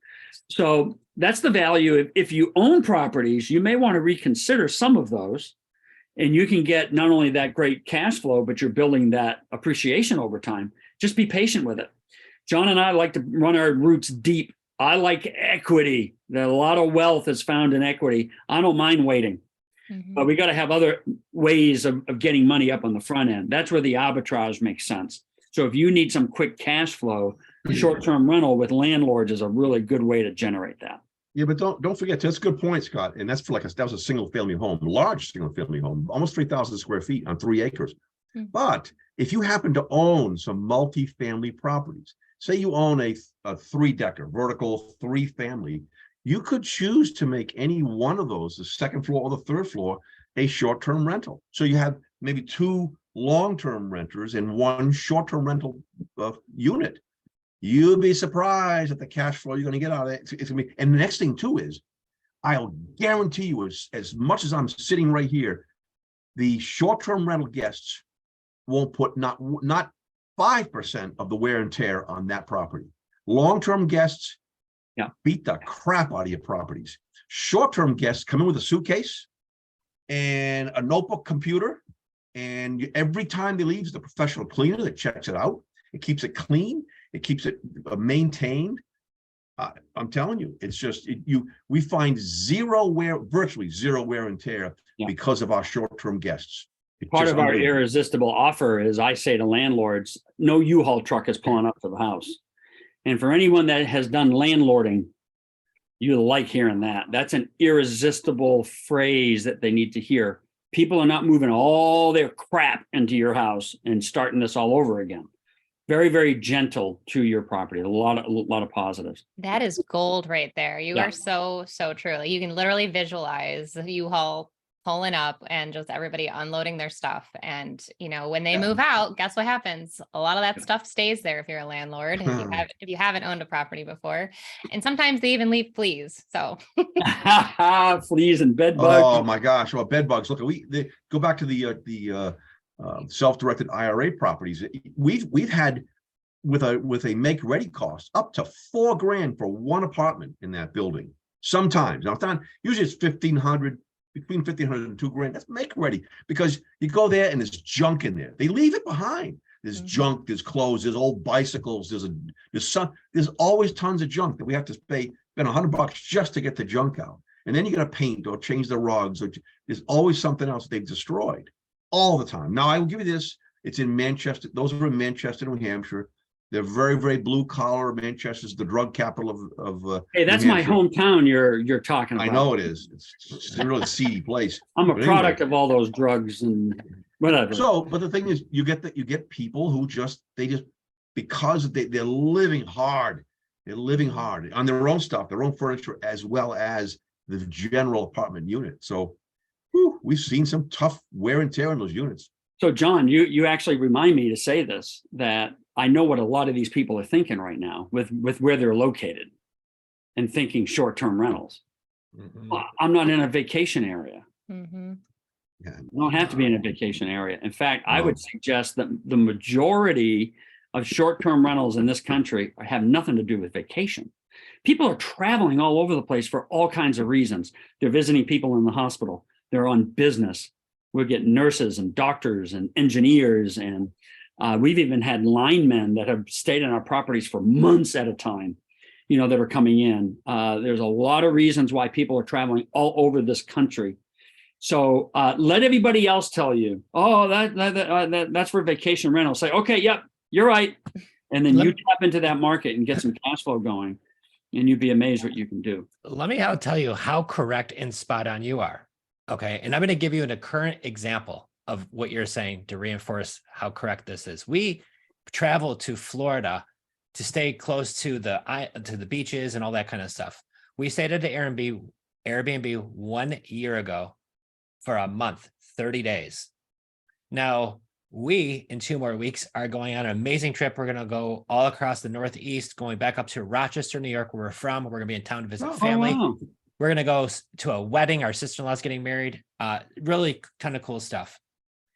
[SPEAKER 3] So that's the value. If you own properties, you may want to reconsider some of those, and you can get not only that great cash flow, but you're building that appreciation over time. Just be patient with it. John and I like to run our roots deep. I like equity. A lot of wealth is found in equity. I don't mind waiting, but we got to have other ways of getting money up on the front end. That's where the arbitrage makes sense. So if you need some quick cash flow, short-term rental with landlords is a really good way to generate that.
[SPEAKER 5] Yeah, but don't forget, that's a good point, Scott. And that's for that was a single family home, large single family home, almost 3,000 square feet on 3 acres. But if you happen to own some multi-family properties, say you own a 3-decker, vertical 3-family, you could choose to make any one of those, the second floor or the third floor, a short-term rental. So you have maybe 2 long-term renters and 1 short-term rental unit. You'll be surprised at the cash flow you're going to get out of it. It's gonna be, and the next thing too is, I'll guarantee you, as much as I'm sitting right here, the short-term rental guests won't put not 5% of the wear and tear on that property. Long-term guests beat the crap out of your properties. Short-term guests come in with a suitcase and a notebook computer, and every time they leave, there's a professional cleaner that checks it out. It keeps it clean. It keeps it maintained. I'm telling you, it's just we find virtually zero wear and tear because of our short-term guests.
[SPEAKER 3] Part of our irresistible offer is, I say to landlords, no U-Haul truck is pulling up to the house. And for anyone that has done landlording, you like hearing that. That's an irresistible phrase that they need to hear. People are not moving all their crap into your house and starting this all over again. Very, very gentle to your property. A lot of positives.
[SPEAKER 1] That is gold right there. You are so true. You can literally visualize the U-Haul pulling up and just everybody unloading their stuff. And, when they move out, guess what happens? A lot of that stuff stays there if you're a landlord, if you haven't owned a property before. And sometimes they even leave fleas. So
[SPEAKER 3] fleas and bed bugs.
[SPEAKER 5] Oh my gosh. Well, bed bugs. Look, go back to the self-directed IRA properties. We've had with a make ready cost up to $4,000 for one apartment in that building. Sometimes, now usually it's $1,500, between $1,500 and $2,000. That's make ready, because you go there and there's junk in there. They leave it behind. There's junk, there's clothes, there's old bicycles, there's always tons of junk that we have to spend $100 just to get the junk out. And then you got to paint or change the rugs, or there's always something else they've destroyed. All the time. Now, I will give you this. It's in Manchester. Those are in Manchester, New Hampshire. They're very, very blue collar. Manchester's the drug capital of
[SPEAKER 3] hey, that's my hometown you're talking about.
[SPEAKER 5] I know it is. It's a really seedy place.
[SPEAKER 3] I'm a product of all those drugs and whatever.
[SPEAKER 5] So, but the thing is, you get people who because they're living hard. They're living hard on their own stuff, their own furniture, as well as the general apartment unit. So we've seen some tough wear and tear in those units.
[SPEAKER 3] So, John, you actually remind me to say this, that I know what a lot of these people are thinking right now with where they're located and thinking short-term rentals. I'm not in a vacation area.
[SPEAKER 5] Yeah.
[SPEAKER 3] You don't have to be in a vacation area. In fact, I would suggest that the majority of short-term rentals in this country have nothing to do with vacation. People are traveling all over the place for all kinds of reasons. They're visiting people in the hospital. They're on business. We're getting nurses and doctors and engineers. And we've even had linemen that have stayed in our properties for months at a time, that are coming in. There's a lot of reasons why people are traveling all over this country. So let everybody else tell you, that's for vacation rental. Say, okay, yep, you're right. And then you tap into that market and get some cash flow going, and you'd be amazed what you can do.
[SPEAKER 2] Let me tell you how correct and spot on you are. Okay. And I'm going to give you a current example of what you're saying to reinforce how correct this is. We traveled to Florida to stay close to the beaches and all that kind of stuff. We stayed at the Airbnb 1 year ago for a month, 30 days. Now, we, in 2 more weeks, are going on an amazing trip. We're going to go all across the Northeast, going back up to Rochester, New York, where we're from. We're going to be in town to visit family.
[SPEAKER 3] Wow.
[SPEAKER 2] We're going to go to a wedding. Our sister-in-law's getting married. Really kind of cool stuff.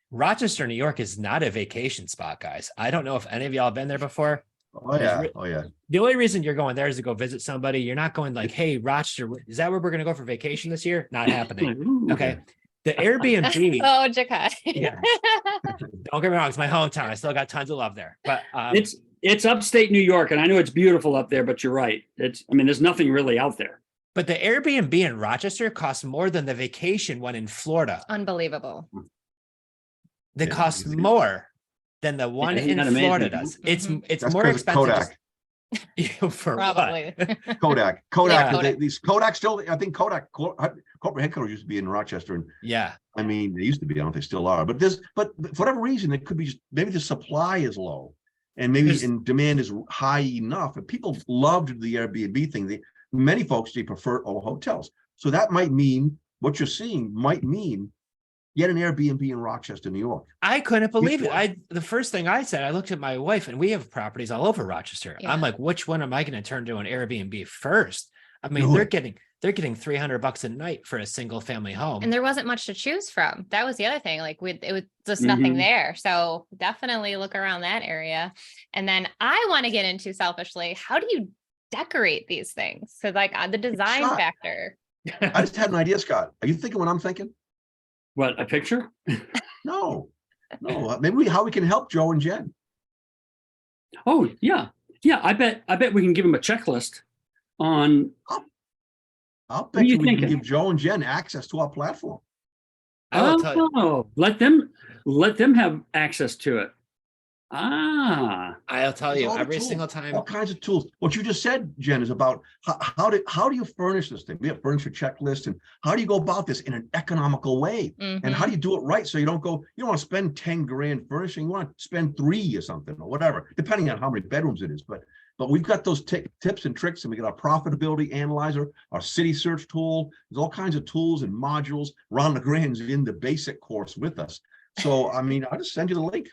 [SPEAKER 2] Rochester, New York is not a vacation spot, guys. I don't know if any of y'all have been there before.
[SPEAKER 5] Oh yeah, oh yeah.
[SPEAKER 2] The only reason you're going there is to go visit somebody. You're not going like, hey, Rochester, is that where we're going to go for vacation this year? Not happening. Okay. The Airbnb.
[SPEAKER 1] Oh, Jakai.
[SPEAKER 2] Yeah. Don't get me wrong, it's my hometown. I still got tons of love there. But
[SPEAKER 3] it's upstate New York, and I know it's beautiful up there, but you're right. There's nothing really out there.
[SPEAKER 2] but the Airbnb in Rochester costs more than the vacation one in Florida.
[SPEAKER 1] Unbelievable.
[SPEAKER 2] That
[SPEAKER 5] Yeah,
[SPEAKER 2] costs
[SPEAKER 5] you-
[SPEAKER 2] more than the one
[SPEAKER 3] isn't
[SPEAKER 2] in
[SPEAKER 3] that amazing?
[SPEAKER 2] Florida does. It's
[SPEAKER 5] That's
[SPEAKER 2] more
[SPEAKER 5] 'cause of
[SPEAKER 2] expensive.
[SPEAKER 5] Kodak.
[SPEAKER 2] For what?
[SPEAKER 1] Probably.
[SPEAKER 5] Kodak,
[SPEAKER 1] Yeah,
[SPEAKER 5] Kodak, these Kodak still, I think Kodak corporate headquarters used to be in Rochester, and
[SPEAKER 2] Yeah.
[SPEAKER 5] I mean, they used to be, I don't know if they still are, but for whatever reason, it could be just, maybe the supply is low. And maybe
[SPEAKER 2] There's-
[SPEAKER 5] and demand is high enough, and people loved the Airbnb thing. Many folks, they prefer hotels. So that might mean, what you're seeing might mean, get an Airbnb in Rochester, New York.
[SPEAKER 2] I couldn't believe it.
[SPEAKER 5] one?
[SPEAKER 2] The first thing I said, I looked at my wife, and we have properties all over Rochester.
[SPEAKER 1] Yeah.
[SPEAKER 2] I'm like, which one am I going to turn to an Airbnb first? I mean,
[SPEAKER 5] Do
[SPEAKER 2] they're
[SPEAKER 5] it.
[SPEAKER 2] getting $300 a night for a single family home.
[SPEAKER 1] And there wasn't much to choose from. That was the other thing. Like it was just nothing
[SPEAKER 3] Mhm.
[SPEAKER 1] there. So definitely look around that area. And then I want to get into selfishly, how do you decorate these things? Because like the design
[SPEAKER 5] Scott.
[SPEAKER 1] factor.
[SPEAKER 5] I just had an idea, Scott. Are you thinking what I'm thinking?
[SPEAKER 3] What, a picture?
[SPEAKER 5] No, maybe how we can help Joe and Jen.
[SPEAKER 3] Oh, yeah. Yeah, I bet we can give them a checklist on,
[SPEAKER 5] I'll
[SPEAKER 3] are
[SPEAKER 5] bet
[SPEAKER 3] you
[SPEAKER 5] you we can
[SPEAKER 3] thinking?
[SPEAKER 5] give Joe and Jen access to our platform.
[SPEAKER 2] I will tell you,
[SPEAKER 3] oh, let them have access to it. Ah,
[SPEAKER 2] I'll tell
[SPEAKER 5] There's
[SPEAKER 2] you
[SPEAKER 5] all the
[SPEAKER 2] every
[SPEAKER 5] tools,
[SPEAKER 2] single time.
[SPEAKER 5] all kinds of tools. What you just said, Jen, is about how do you furnish this thing? We have furniture checklists, and how do you go about this in an economical way? And how
[SPEAKER 1] Mhm.
[SPEAKER 5] do you do it right so you don't want to spend 10 grand furnishing, you want to spend 3 or something or whatever, depending on how many bedrooms it is. But we've got those tips and tricks, and we got our profitability analyzer, our city search tool. There's all kinds of tools and modules. Ron LeGrand's in the basic course with us. So I mean, I'll just send you the link.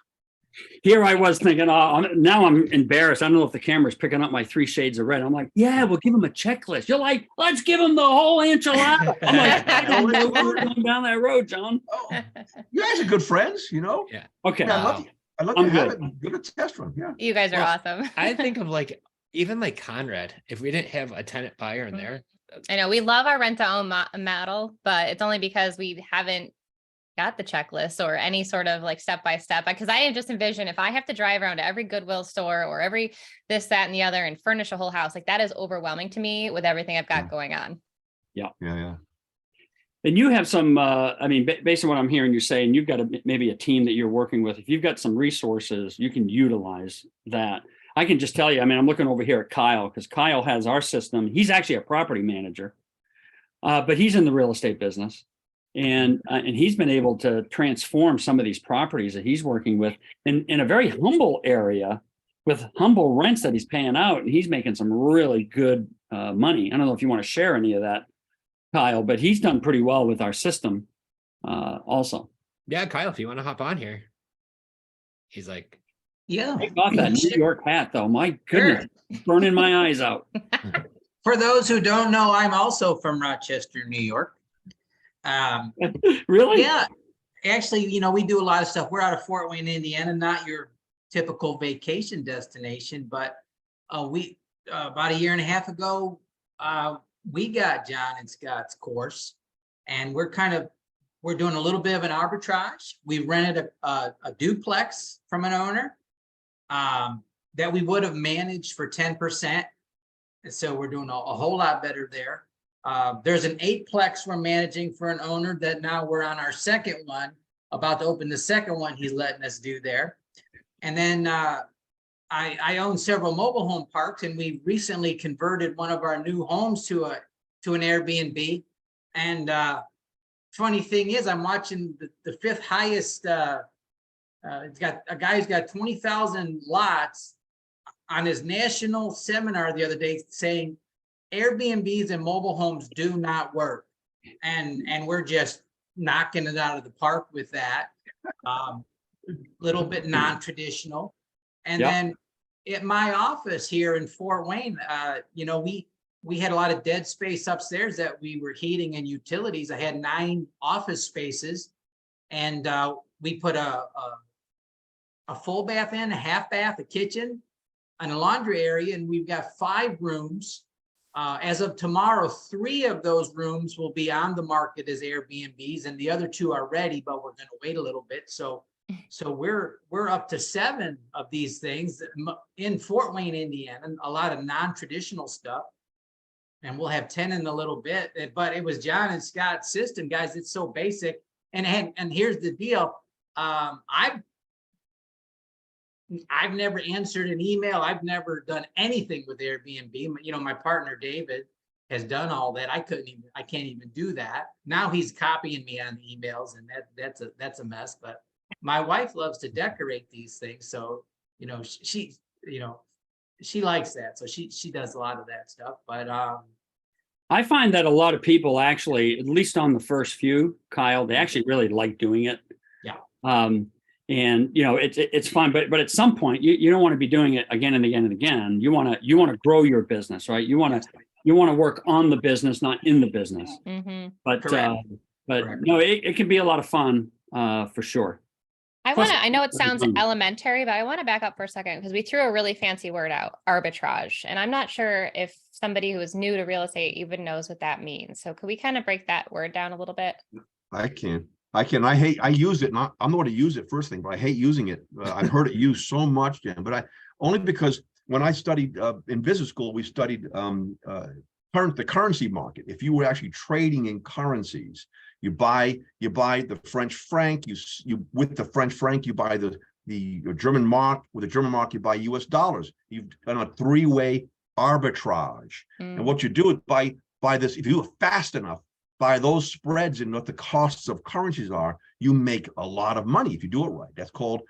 [SPEAKER 3] here I was thinking, now I'm embarrassed. I don't know if the camera's picking up my 3 shades of red. I'm like, yeah, we'll give them a checklist. You're like, let's give them the whole enchilada. I'm like, I don't know where we're going down that road, John.
[SPEAKER 5] Oh, you guys are good friends, you know?
[SPEAKER 3] Okay.
[SPEAKER 5] Yeah,
[SPEAKER 2] Wow.
[SPEAKER 5] I'd love
[SPEAKER 3] I'm
[SPEAKER 5] to have
[SPEAKER 3] good.
[SPEAKER 5] it and give it a test run. Yeah.
[SPEAKER 1] You guys are
[SPEAKER 2] Well,
[SPEAKER 1] awesome.
[SPEAKER 2] I think of like, even like Conrad, if we didn't have a tenant buyer in
[SPEAKER 1] Mhm.
[SPEAKER 2] there.
[SPEAKER 1] I know we love our rent to own model, but it's only because we haven't got the checklist or any sort of like step by step. Because I just envision if I have to drive around to every Goodwill store or every this, that, and the other and furnish a whole house, like that is overwhelming to me with everything I've got
[SPEAKER 5] Yeah.
[SPEAKER 1] going on.
[SPEAKER 5] Yeah.
[SPEAKER 3] And you have some, based on what I'm hearing you saying, you've got maybe a team that you're working with. If you've got some resources, you can utilize that. I can just tell you, I'm looking over here at Kyle, because Kyle has our system. He's actually a property manager, but he's in the real estate business. And he's been able to transform some of these properties that he's working with in a very humble area with humble rents that he's paying out. And he's making some really good money. I don't know if you want to share any of that, Kyle, but he's done pretty well with our system also.
[SPEAKER 2] Yeah, Kyle, if you want to hop on here. He's like,
[SPEAKER 4] Yeah.
[SPEAKER 3] Take off that New York hat though. My goodness, burning my eyes out.
[SPEAKER 4] For those who don't know, I'm also from Rochester, New York.
[SPEAKER 3] Really?
[SPEAKER 4] Yeah, actually, we do a lot of stuff. We're out of Fort Wayne, Indiana, not your typical vacation destination, but we about a year and a half ago, we got John and Scott's course, and we're doing a little bit of an arbitrage. We rented a duplex from an owner that we would have managed for 10%. And so we're doing a whole lot better there. There's an 8-plex we're managing for an owner that now we're on our second one, about to open the second one he's letting us do there. And then I own several mobile home parks, and we recently converted one of our new homes to an Airbnb. And funny thing is, I'm watching the 5th highest. It's got a guy who's got 20,000 lots on his national seminar the other day saying Airbnbs and mobile homes do not work. And we're just knocking it out of the park with that. Little bit non-traditional. And
[SPEAKER 3] Yep.
[SPEAKER 4] then at my office here in Fort Wayne, we had a lot of dead space upstairs that we were heating and utilities. I had 9 office spaces, and we put a full bath in, a half bath, a kitchen, and a laundry area, and we've got 5 rooms. As of tomorrow, 3 of those rooms will be on the market as Airbnbs, and the other 2 are ready, but we're going to wait a little bit. So we're up to 7 of these things in Fort Wayne, Indiana, and a lot of non-traditional stuff. And we'll have 10 in a little bit, but it was John and Scott's system, guys. It's so basic. And here's the deal. I've never answered an email. I've never done anything with Airbnb. You know, my partner David has done all that. I can't even do that. Now he's copying me on the emails, and that's a mess. But my wife loves to decorate these things, so you know she likes that, so she does a lot of that stuff. But
[SPEAKER 3] I find that a lot of people actually, at least on the first few, Kyle, they actually really like doing it.
[SPEAKER 4] Yeah.
[SPEAKER 3] And you know, it's fun, but at some point you don't want to be doing it again and again and again. You want to grow your business, right? You want to work on the business, not in the business.
[SPEAKER 1] Mhm.
[SPEAKER 3] But
[SPEAKER 4] Correct.
[SPEAKER 3] no, it can be a lot of fun for sure.
[SPEAKER 1] I know it
[SPEAKER 3] Plus,
[SPEAKER 1] sounds elementary, but I want to back up for a second because we threw a really fancy word out, arbitrage. And I'm not sure if somebody who is new to real estate even knows what that means. So could we kind of break that word down a little bit?
[SPEAKER 5] I can. I use it. I'm the one to use it first thing, but I hate using it. I've heard it used so much, Jen, but only because when I studied in business school, we studied the currency market. If you were actually trading in currencies, you buy the French franc, you with the French franc, you buy the German mark, with the German mark, you buy US dollars. You've done a 3-way arbitrage. And what you do is by this, if you do it fast enough, by those spreads and what the costs of currencies are, you make a lot of money if you do it right. That's called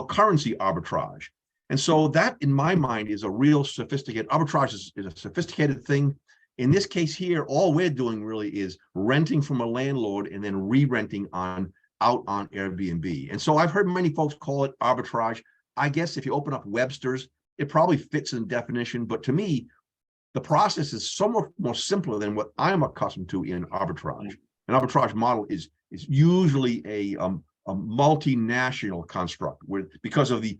[SPEAKER 5] currency arbitrage. And so that, in my mind, is a real sophisticated arbitrage. Is a sophisticated thing. In this case here, all we're doing really is renting from a landlord and then re-renting out on Airbnb. And so I've heard many folks call it arbitrage. I guess if you open up Webster's, it probably fits in definition. But to me, the process is so much more simpler than what I'm accustomed to in arbitrage. An arbitrage model is usually a multinational construct because of the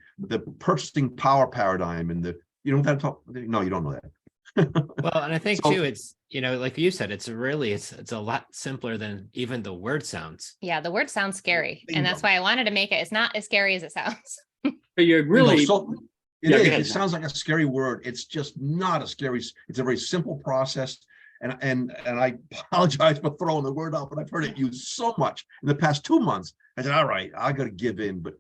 [SPEAKER 5] purchasing power paradigm and no, you don't know that.
[SPEAKER 2] Well, and I think too, it's, like you said, it's a lot simpler than even the word sounds.
[SPEAKER 1] Yeah, the word sounds scary. And that's why I wanted to make it. It's not as scary as it sounds.
[SPEAKER 3] But you're really,
[SPEAKER 5] it sounds like a scary word. It's just not a scary, it's a very simple process. And I apologize for throwing the word out, but I've heard it used so much in the past 2 months. I said, all right, I got to give in, but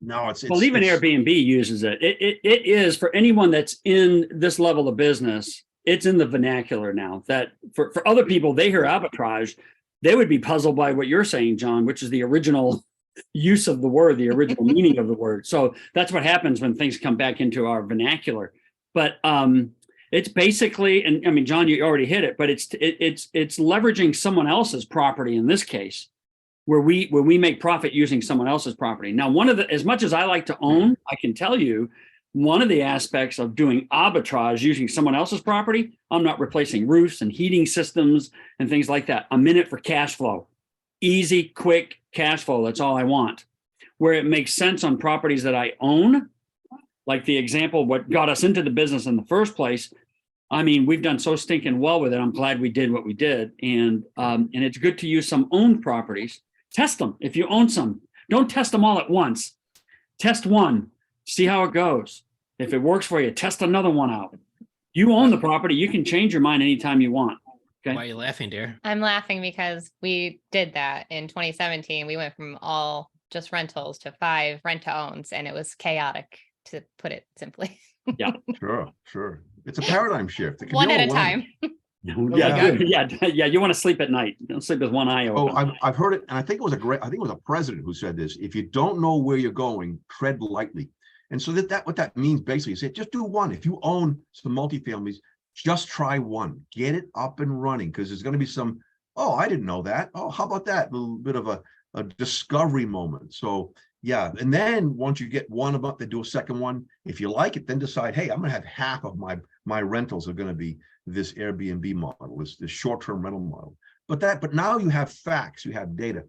[SPEAKER 5] no, it's
[SPEAKER 3] even Airbnb uses it. It is, for anyone that's in this level of business, it's in the vernacular now. That for other people, they hear arbitrage, they would be puzzled by what you're saying, John, which is the original use of the word, the original meaning of the word. So that's what happens when things come back into our vernacular. But it's basically, and I mean, John, you already hit it, but it's leveraging someone else's property in this case, where we make profit using someone else's property. Now, as much as I like to own, I can tell you, one of the aspects of doing arbitrage using someone else's property, I'm not replacing roofs and heating systems and things like that. I'm in it for cash flow, easy, quick cash flow. That's all I want. Where it makes sense on properties that I own, like the example, what got us into the business in the first place. I mean, we've done so stinking well with it. I'm glad we did what we did. And it's good to use some owned properties. Test them. If you own some, don't test them all at once. Test one, see how it goes. If it works for you, test another one out. You own the property. You can change your mind anytime you want. Okay.
[SPEAKER 2] Why are you laughing, dear?
[SPEAKER 1] I'm laughing because we did that in 2017. We went from all just rentals to 5 rent to owns, and it was chaotic, to put it simply.
[SPEAKER 3] Yeah,
[SPEAKER 5] Sure. It's a paradigm shift.
[SPEAKER 1] One at a time.
[SPEAKER 3] Yeah. You want to sleep at night. Don't sleep with one eye open.
[SPEAKER 5] Oh, I've heard it, and I think it was a president who said this. If you don't know where you're going, tread lightly. And so what that means basically is just do one. If you own some multifamilies, just try one. Get it up and running, because there's going to be some, oh, I didn't know that. Oh, how about that? A little bit of a discovery moment. So Yeah, and then once you get one a month, they do a second one. If you like it, then decide, hey, I'm gonna have half of my rentals are gonna be this Airbnb model, this short-term rental model. But now you have facts, you have data.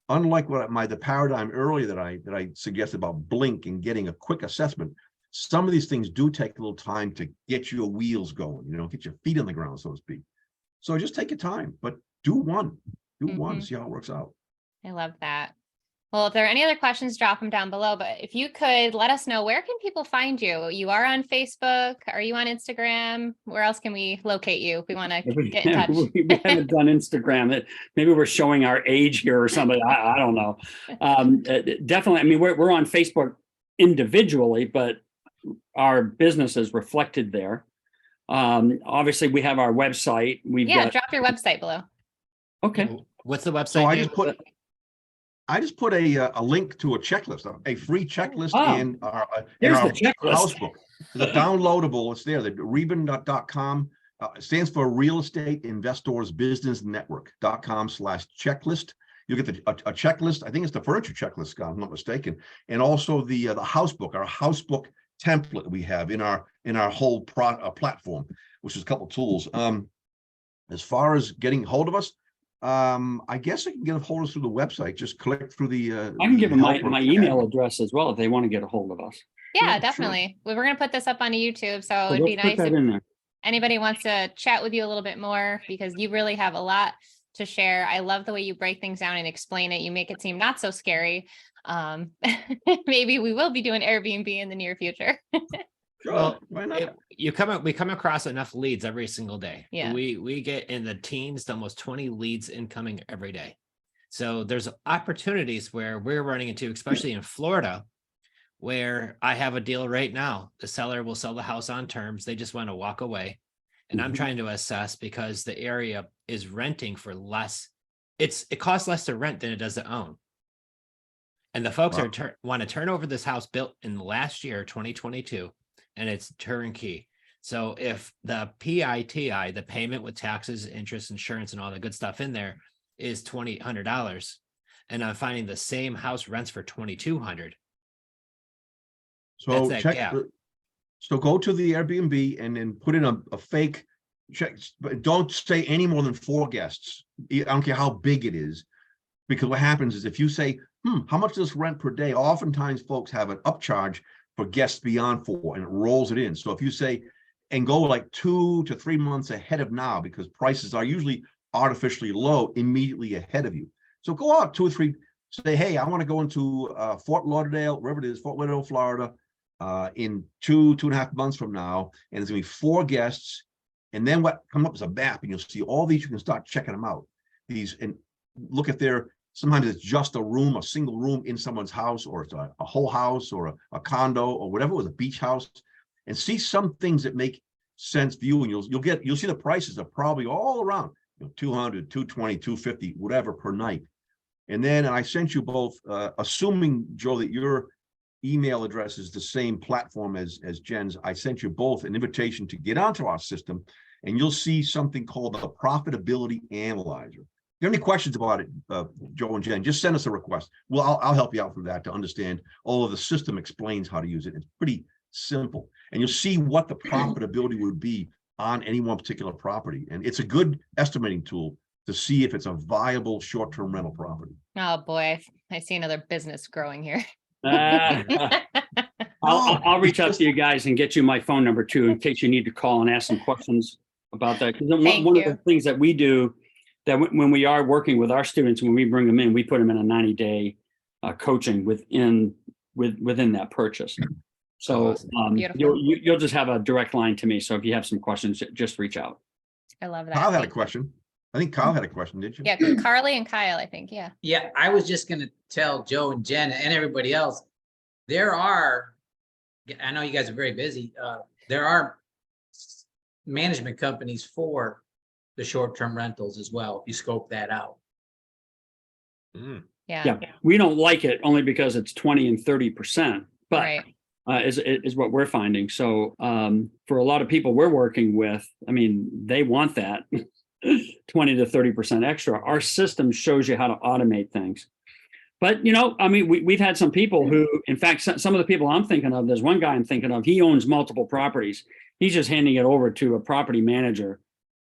[SPEAKER 5] Unlike the paradigm earlier that I suggested about Blink and getting a quick assessment, some of these things do take a little time to get your wheels going, get your feet on the ground, so to speak. So just take your time, but do one, see how it works out.
[SPEAKER 1] I love that. Well, if there are any other questions, drop them down below. But if you could let us know, where can people find you? You are on Facebook. Are you on Instagram? Where else can we locate you if we want to get in touch?
[SPEAKER 3] We haven't done Instagram. Maybe we're showing our age here or something. I don't know. Definitely. I mean, we're on Facebook individually, but our business is reflected there. Obviously, we have our website.
[SPEAKER 1] Drop your website below.
[SPEAKER 3] Okay.
[SPEAKER 2] What's the website?
[SPEAKER 5] So I just put a link to a checklist, a free checklist, and our house book. The downloadable, it's there. The Reben.com stands for Real Estate Investors Business Network.com/checklist. You get a checklist. I think it's the furniture checklist, Scott, if I'm not mistaken, and also the house book, our house book template we have in our whole platform, which is a couple tools. As far as getting hold of us, I guess I can get a hold of us through the website. Just click through the.
[SPEAKER 3] I can give them my email address as well if they want to get a hold of us.
[SPEAKER 1] Yeah, definitely. Well, we're going to put this up on YouTube, so it'd be nice if anybody wants to chat with you a little bit more, because you really have a lot to share. I love the way you break things down and explain it. You make it seem not so scary. Maybe we will be doing Airbnb in the near future.
[SPEAKER 2] Well, why not? We come across enough leads every single day.
[SPEAKER 1] Yeah.
[SPEAKER 2] We get in the teens to almost 20 leads incoming every day. So there's opportunities where we're running into, especially in Florida, where I have a deal right now. The seller will sell the house on terms. They just want to walk away. And I'm trying to assess, because the area is renting for less. It costs less to rent than it does to own. And the folks want to turn over this house built in the last year, 2022. And it's turnkey. So if the PITI, the payment with taxes, interest, insurance, and all the good stuff in there, is $2,800, and I'm finding the same house rents for $2,200.
[SPEAKER 5] So
[SPEAKER 2] that's that gap.
[SPEAKER 5] So go to the Airbnb and then put in a fake check, but don't say any more than 4 guests. I don't care how big it is, because what happens is if you say, how much does this rent per day? Oftentimes folks have an upcharge for guests beyond 4, and it rolls it in. So if you say, and go like 2 to 3 months ahead of now, because prices are usually artificially low immediately ahead of you. So go out 2 or 3, say, hey, I want to go into Fort Lauderdale, wherever it is, Fort Lauderdale, Florida, in 2.5 months from now, and there's gonna be 4 guests. And then what comes up is a map, and you'll see all these. You can start checking them out. These, and look at their. Sometimes it's just a single room in someone's house, or it's a whole house, or a condo, or whatever it was, a beach house, and see some things that make sense for you. And you'll see the prices are probably all around, 200, 220, 250, whatever per night. And then I sent you both, assuming, Joe, that your email address is the same platform as Jenn's. I sent you both an invitation to get onto our system, and you'll see something called the Profitability Analyzer. If you have any questions about it, Joe and Jenn, just send us a request. Well, I'll help you out through that to understand. Although the system explains how to use it, it's pretty simple, and you'll see what the profitability would be on any one particular property. And it's a good estimating tool to see if it's a viable short-term rental property.
[SPEAKER 1] Oh boy, I see another business growing here.
[SPEAKER 3] I'll reach out to you guys and get you my phone number too, in case you need to call and ask some questions about that. Because one of the things that we do, that when we are working with our students, when we bring them in, we put them in a 90-day coaching within that purchase. So you'll just have a direct line to me. So if you have some questions, just reach out.
[SPEAKER 1] I love that.
[SPEAKER 5] Kyle had a question. I think Kyle had a question, did you?
[SPEAKER 1] Yeah, Carly and Kyle, I think. Yeah.
[SPEAKER 4] Yeah, I was just going to tell Joe and Jenn and everybody else, I know you guys are very busy. There are management companies for the short-term rentals as well, if you scope that out.
[SPEAKER 1] Yeah.
[SPEAKER 3] We don't like it only because it's 20 and 30%, but
[SPEAKER 1] right.
[SPEAKER 3] Is what we're finding. So for a lot of people we're working with, I mean, they want that 20 to 30% extra. Our system shows you how to automate things. But, I mean, we've had some people who, in fact, some of the people I'm thinking of, there's one guy I'm thinking of, he owns multiple properties. He's just handing it over to a property manager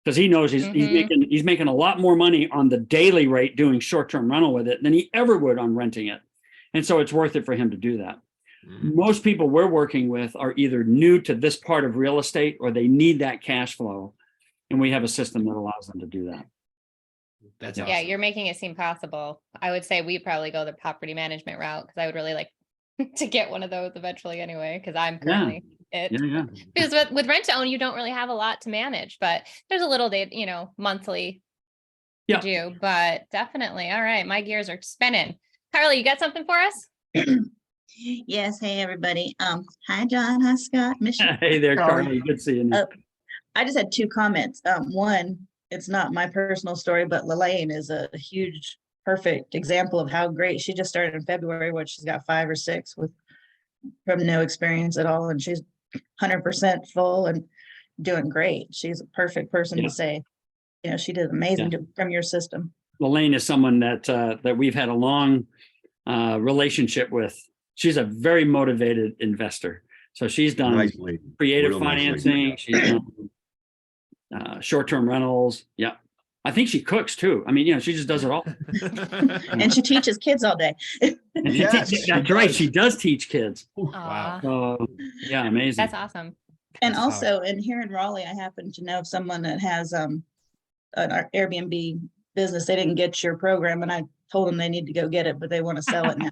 [SPEAKER 3] because he knows he's making a lot more money on the daily rate doing short-term rental with it than he ever would on renting it. And so it's worth it for him to do that. Most people we're working with are either new to this part of real estate or they need that cash flow. And we have a system that allows them to do that.
[SPEAKER 2] That's
[SPEAKER 1] Yeah,
[SPEAKER 2] awesome.
[SPEAKER 1] you're making it seem possible. I would say we probably go the property management route because I would really like to get one of those eventually anyway, because I'm currently it.
[SPEAKER 3] Yeah.
[SPEAKER 1] Because with rent to own, you don't really have a lot to manage, but there's a little day, monthly to do, but definitely. All right, my gears are spinning. Carly, you got something for us?
[SPEAKER 6] Yes. Hey, everybody. Hi, John. Hi, Scott. Miss you.
[SPEAKER 3] Hey there, Carly. Good seeing you.
[SPEAKER 6] I just had two comments. One, it's not my personal story, but Lelaine is a huge, perfect example of how great she just started in February, where she's got 5 or 6 from no experience at all. And she's 100% full and doing great. She's a perfect person to say, she did amazing from your system.
[SPEAKER 3] Lelaine is someone that we've had a long relationship with. She's a very motivated investor. So she's done creative financing. She's done short-term rentals. Yeah. I think she cooks too. I mean, she just does it all.
[SPEAKER 6] And she teaches kids all day.
[SPEAKER 3] That's right. She does teach kids.
[SPEAKER 1] Wow.
[SPEAKER 3] Yeah, amazing.
[SPEAKER 1] That's awesome.
[SPEAKER 6] And also, here in Raleigh, I happen to know of someone that has an Airbnb business. They didn't get your program, and I told them they need to go get it, but they want to sell it now.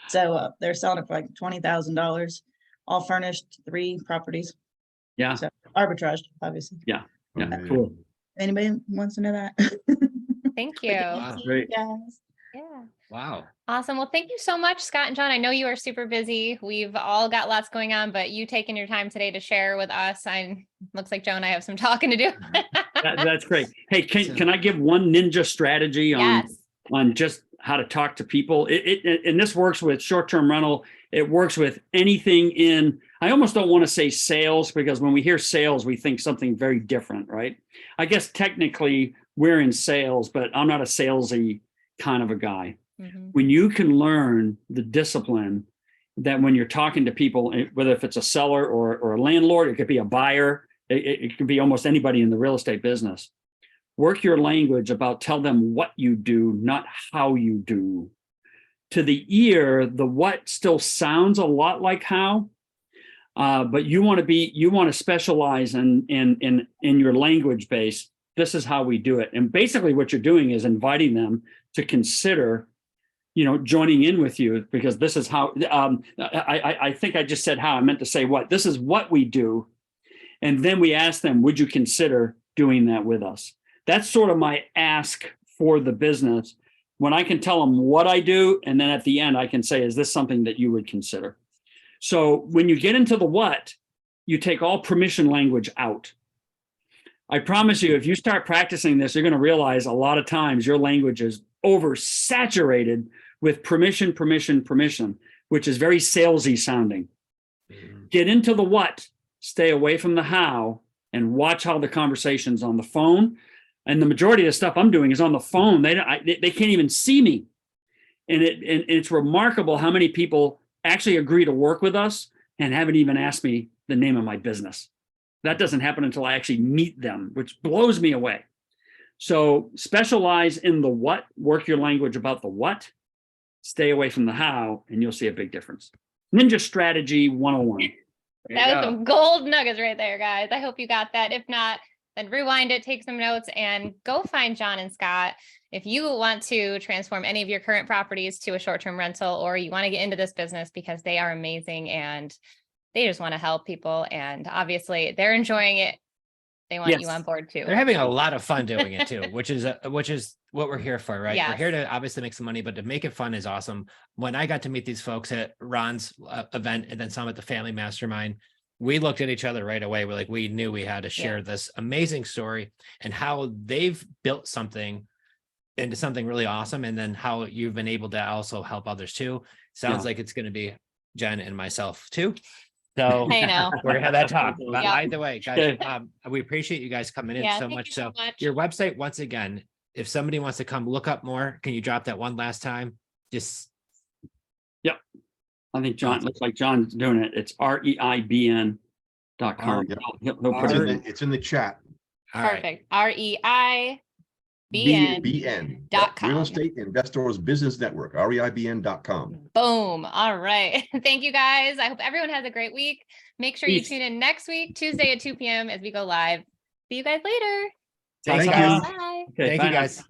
[SPEAKER 6] So they're selling it for like $20,000, all furnished, 3 properties.
[SPEAKER 3] Yeah.
[SPEAKER 6] So arbitrage, obviously.
[SPEAKER 3] Yeah. Cool.
[SPEAKER 6] Anybody wants to know that?
[SPEAKER 1] Thank you.
[SPEAKER 3] Great.
[SPEAKER 6] Guys.
[SPEAKER 1] Yeah.
[SPEAKER 2] Wow.
[SPEAKER 1] Awesome. Well, thank you so much, Scott and John. I know you are super busy. We've all got lots going on, but you taking your time today to share with us. Looks like Joe and I have some talking to do.
[SPEAKER 3] That's great. Hey, can I give one ninja strategy on just how to talk to people? And this works with short-term rental. It works with anything I almost don't want to say sales, because when we hear sales, we think something very different, right? I guess technically we're in sales, but I'm not a salesy kind of a guy. Mm-hmm. When you can learn the discipline that when you're talking to people, whether if it's a seller or a landlord, it could be a buyer, it could be almost anybody in the real estate business. Work your language about tell them what you do, not how you do. To the ear, the what still sounds a lot like how, but you want to specialize in your language base. This is how we do it. And basically what you're doing is inviting them to consider, joining in with you, because this is how, I think I just said how, I meant to say what. This is what we do. And then we ask them, would you consider doing that with us? That's sort of my ask for the business. When I can tell them what I do, and then at the end, I can say, is this something that you would consider? So when you get into the what, you take all permission language out. I promise you, if you start practicing this, you're going to realize a lot of times your language is oversaturated with permission, which is very salesy sounding. Get into the what, stay away from the how, and watch how the conversation's on the phone. And the majority of the stuff I'm doing is on the phone. They can't even see me. And it's remarkable how many people actually agree to work with us and haven't even asked me the name of my business. That doesn't happen until I actually meet them, which blows me away. So specialize in the what, work your language about the what, stay away from the how, and you'll see a big difference. Ninja Strategy 101.
[SPEAKER 1] That was some gold nuggets right there, guys. I hope you got that. If not, then rewind it, take some notes, and go find John and Scott. If you want to transform any of your current properties to a short-term rental, or you want to get into this business, because they are amazing and they just want to help people. And obviously they're enjoying it. They want you on board too.
[SPEAKER 2] They're having a lot of fun doing it too, which is what we're here for, right?
[SPEAKER 1] Yes.
[SPEAKER 2] We're here to obviously make some money, but to make it fun is awesome. When I got to meet these folks at Ron's event and then some at the family mastermind, we looked at each other right away. We knew we had to share this amazing story and how they've built something into something really awesome. And then how you've been able to also help others too. Sounds like it's going to be Jenn and myself too. So
[SPEAKER 1] I know
[SPEAKER 2] we're gonna have that talk. But
[SPEAKER 1] Yep.
[SPEAKER 2] either way, guys, we appreciate you guys coming in so
[SPEAKER 1] thank
[SPEAKER 2] much.
[SPEAKER 1] you so much.
[SPEAKER 2] Your website, once again, if somebody wants to come look up more, can you drop that one last time? just,
[SPEAKER 3] I think John, looks like John's doing it. It's REIBN.com.
[SPEAKER 5] Yeah.
[SPEAKER 3] He'll put it in.
[SPEAKER 5] It's in the chat.
[SPEAKER 2] all right.
[SPEAKER 1] Perfect. REIBN.
[SPEAKER 5] BN.
[SPEAKER 1] dot
[SPEAKER 5] Real
[SPEAKER 1] com.
[SPEAKER 5] Estate Investors Business Network, REIBN.com.
[SPEAKER 1] Boom. All right. Thank you guys. I hope everyone has a great week. Make sure you
[SPEAKER 3] Peace.
[SPEAKER 1] tune in next week, Tuesday at 2 p.m. as we go live. See you guys later.
[SPEAKER 5] Thank
[SPEAKER 3] Bye.
[SPEAKER 5] you.
[SPEAKER 1] Bye.
[SPEAKER 3] Okay,
[SPEAKER 2] Thank
[SPEAKER 3] bye
[SPEAKER 2] you,
[SPEAKER 3] now.
[SPEAKER 2] guys.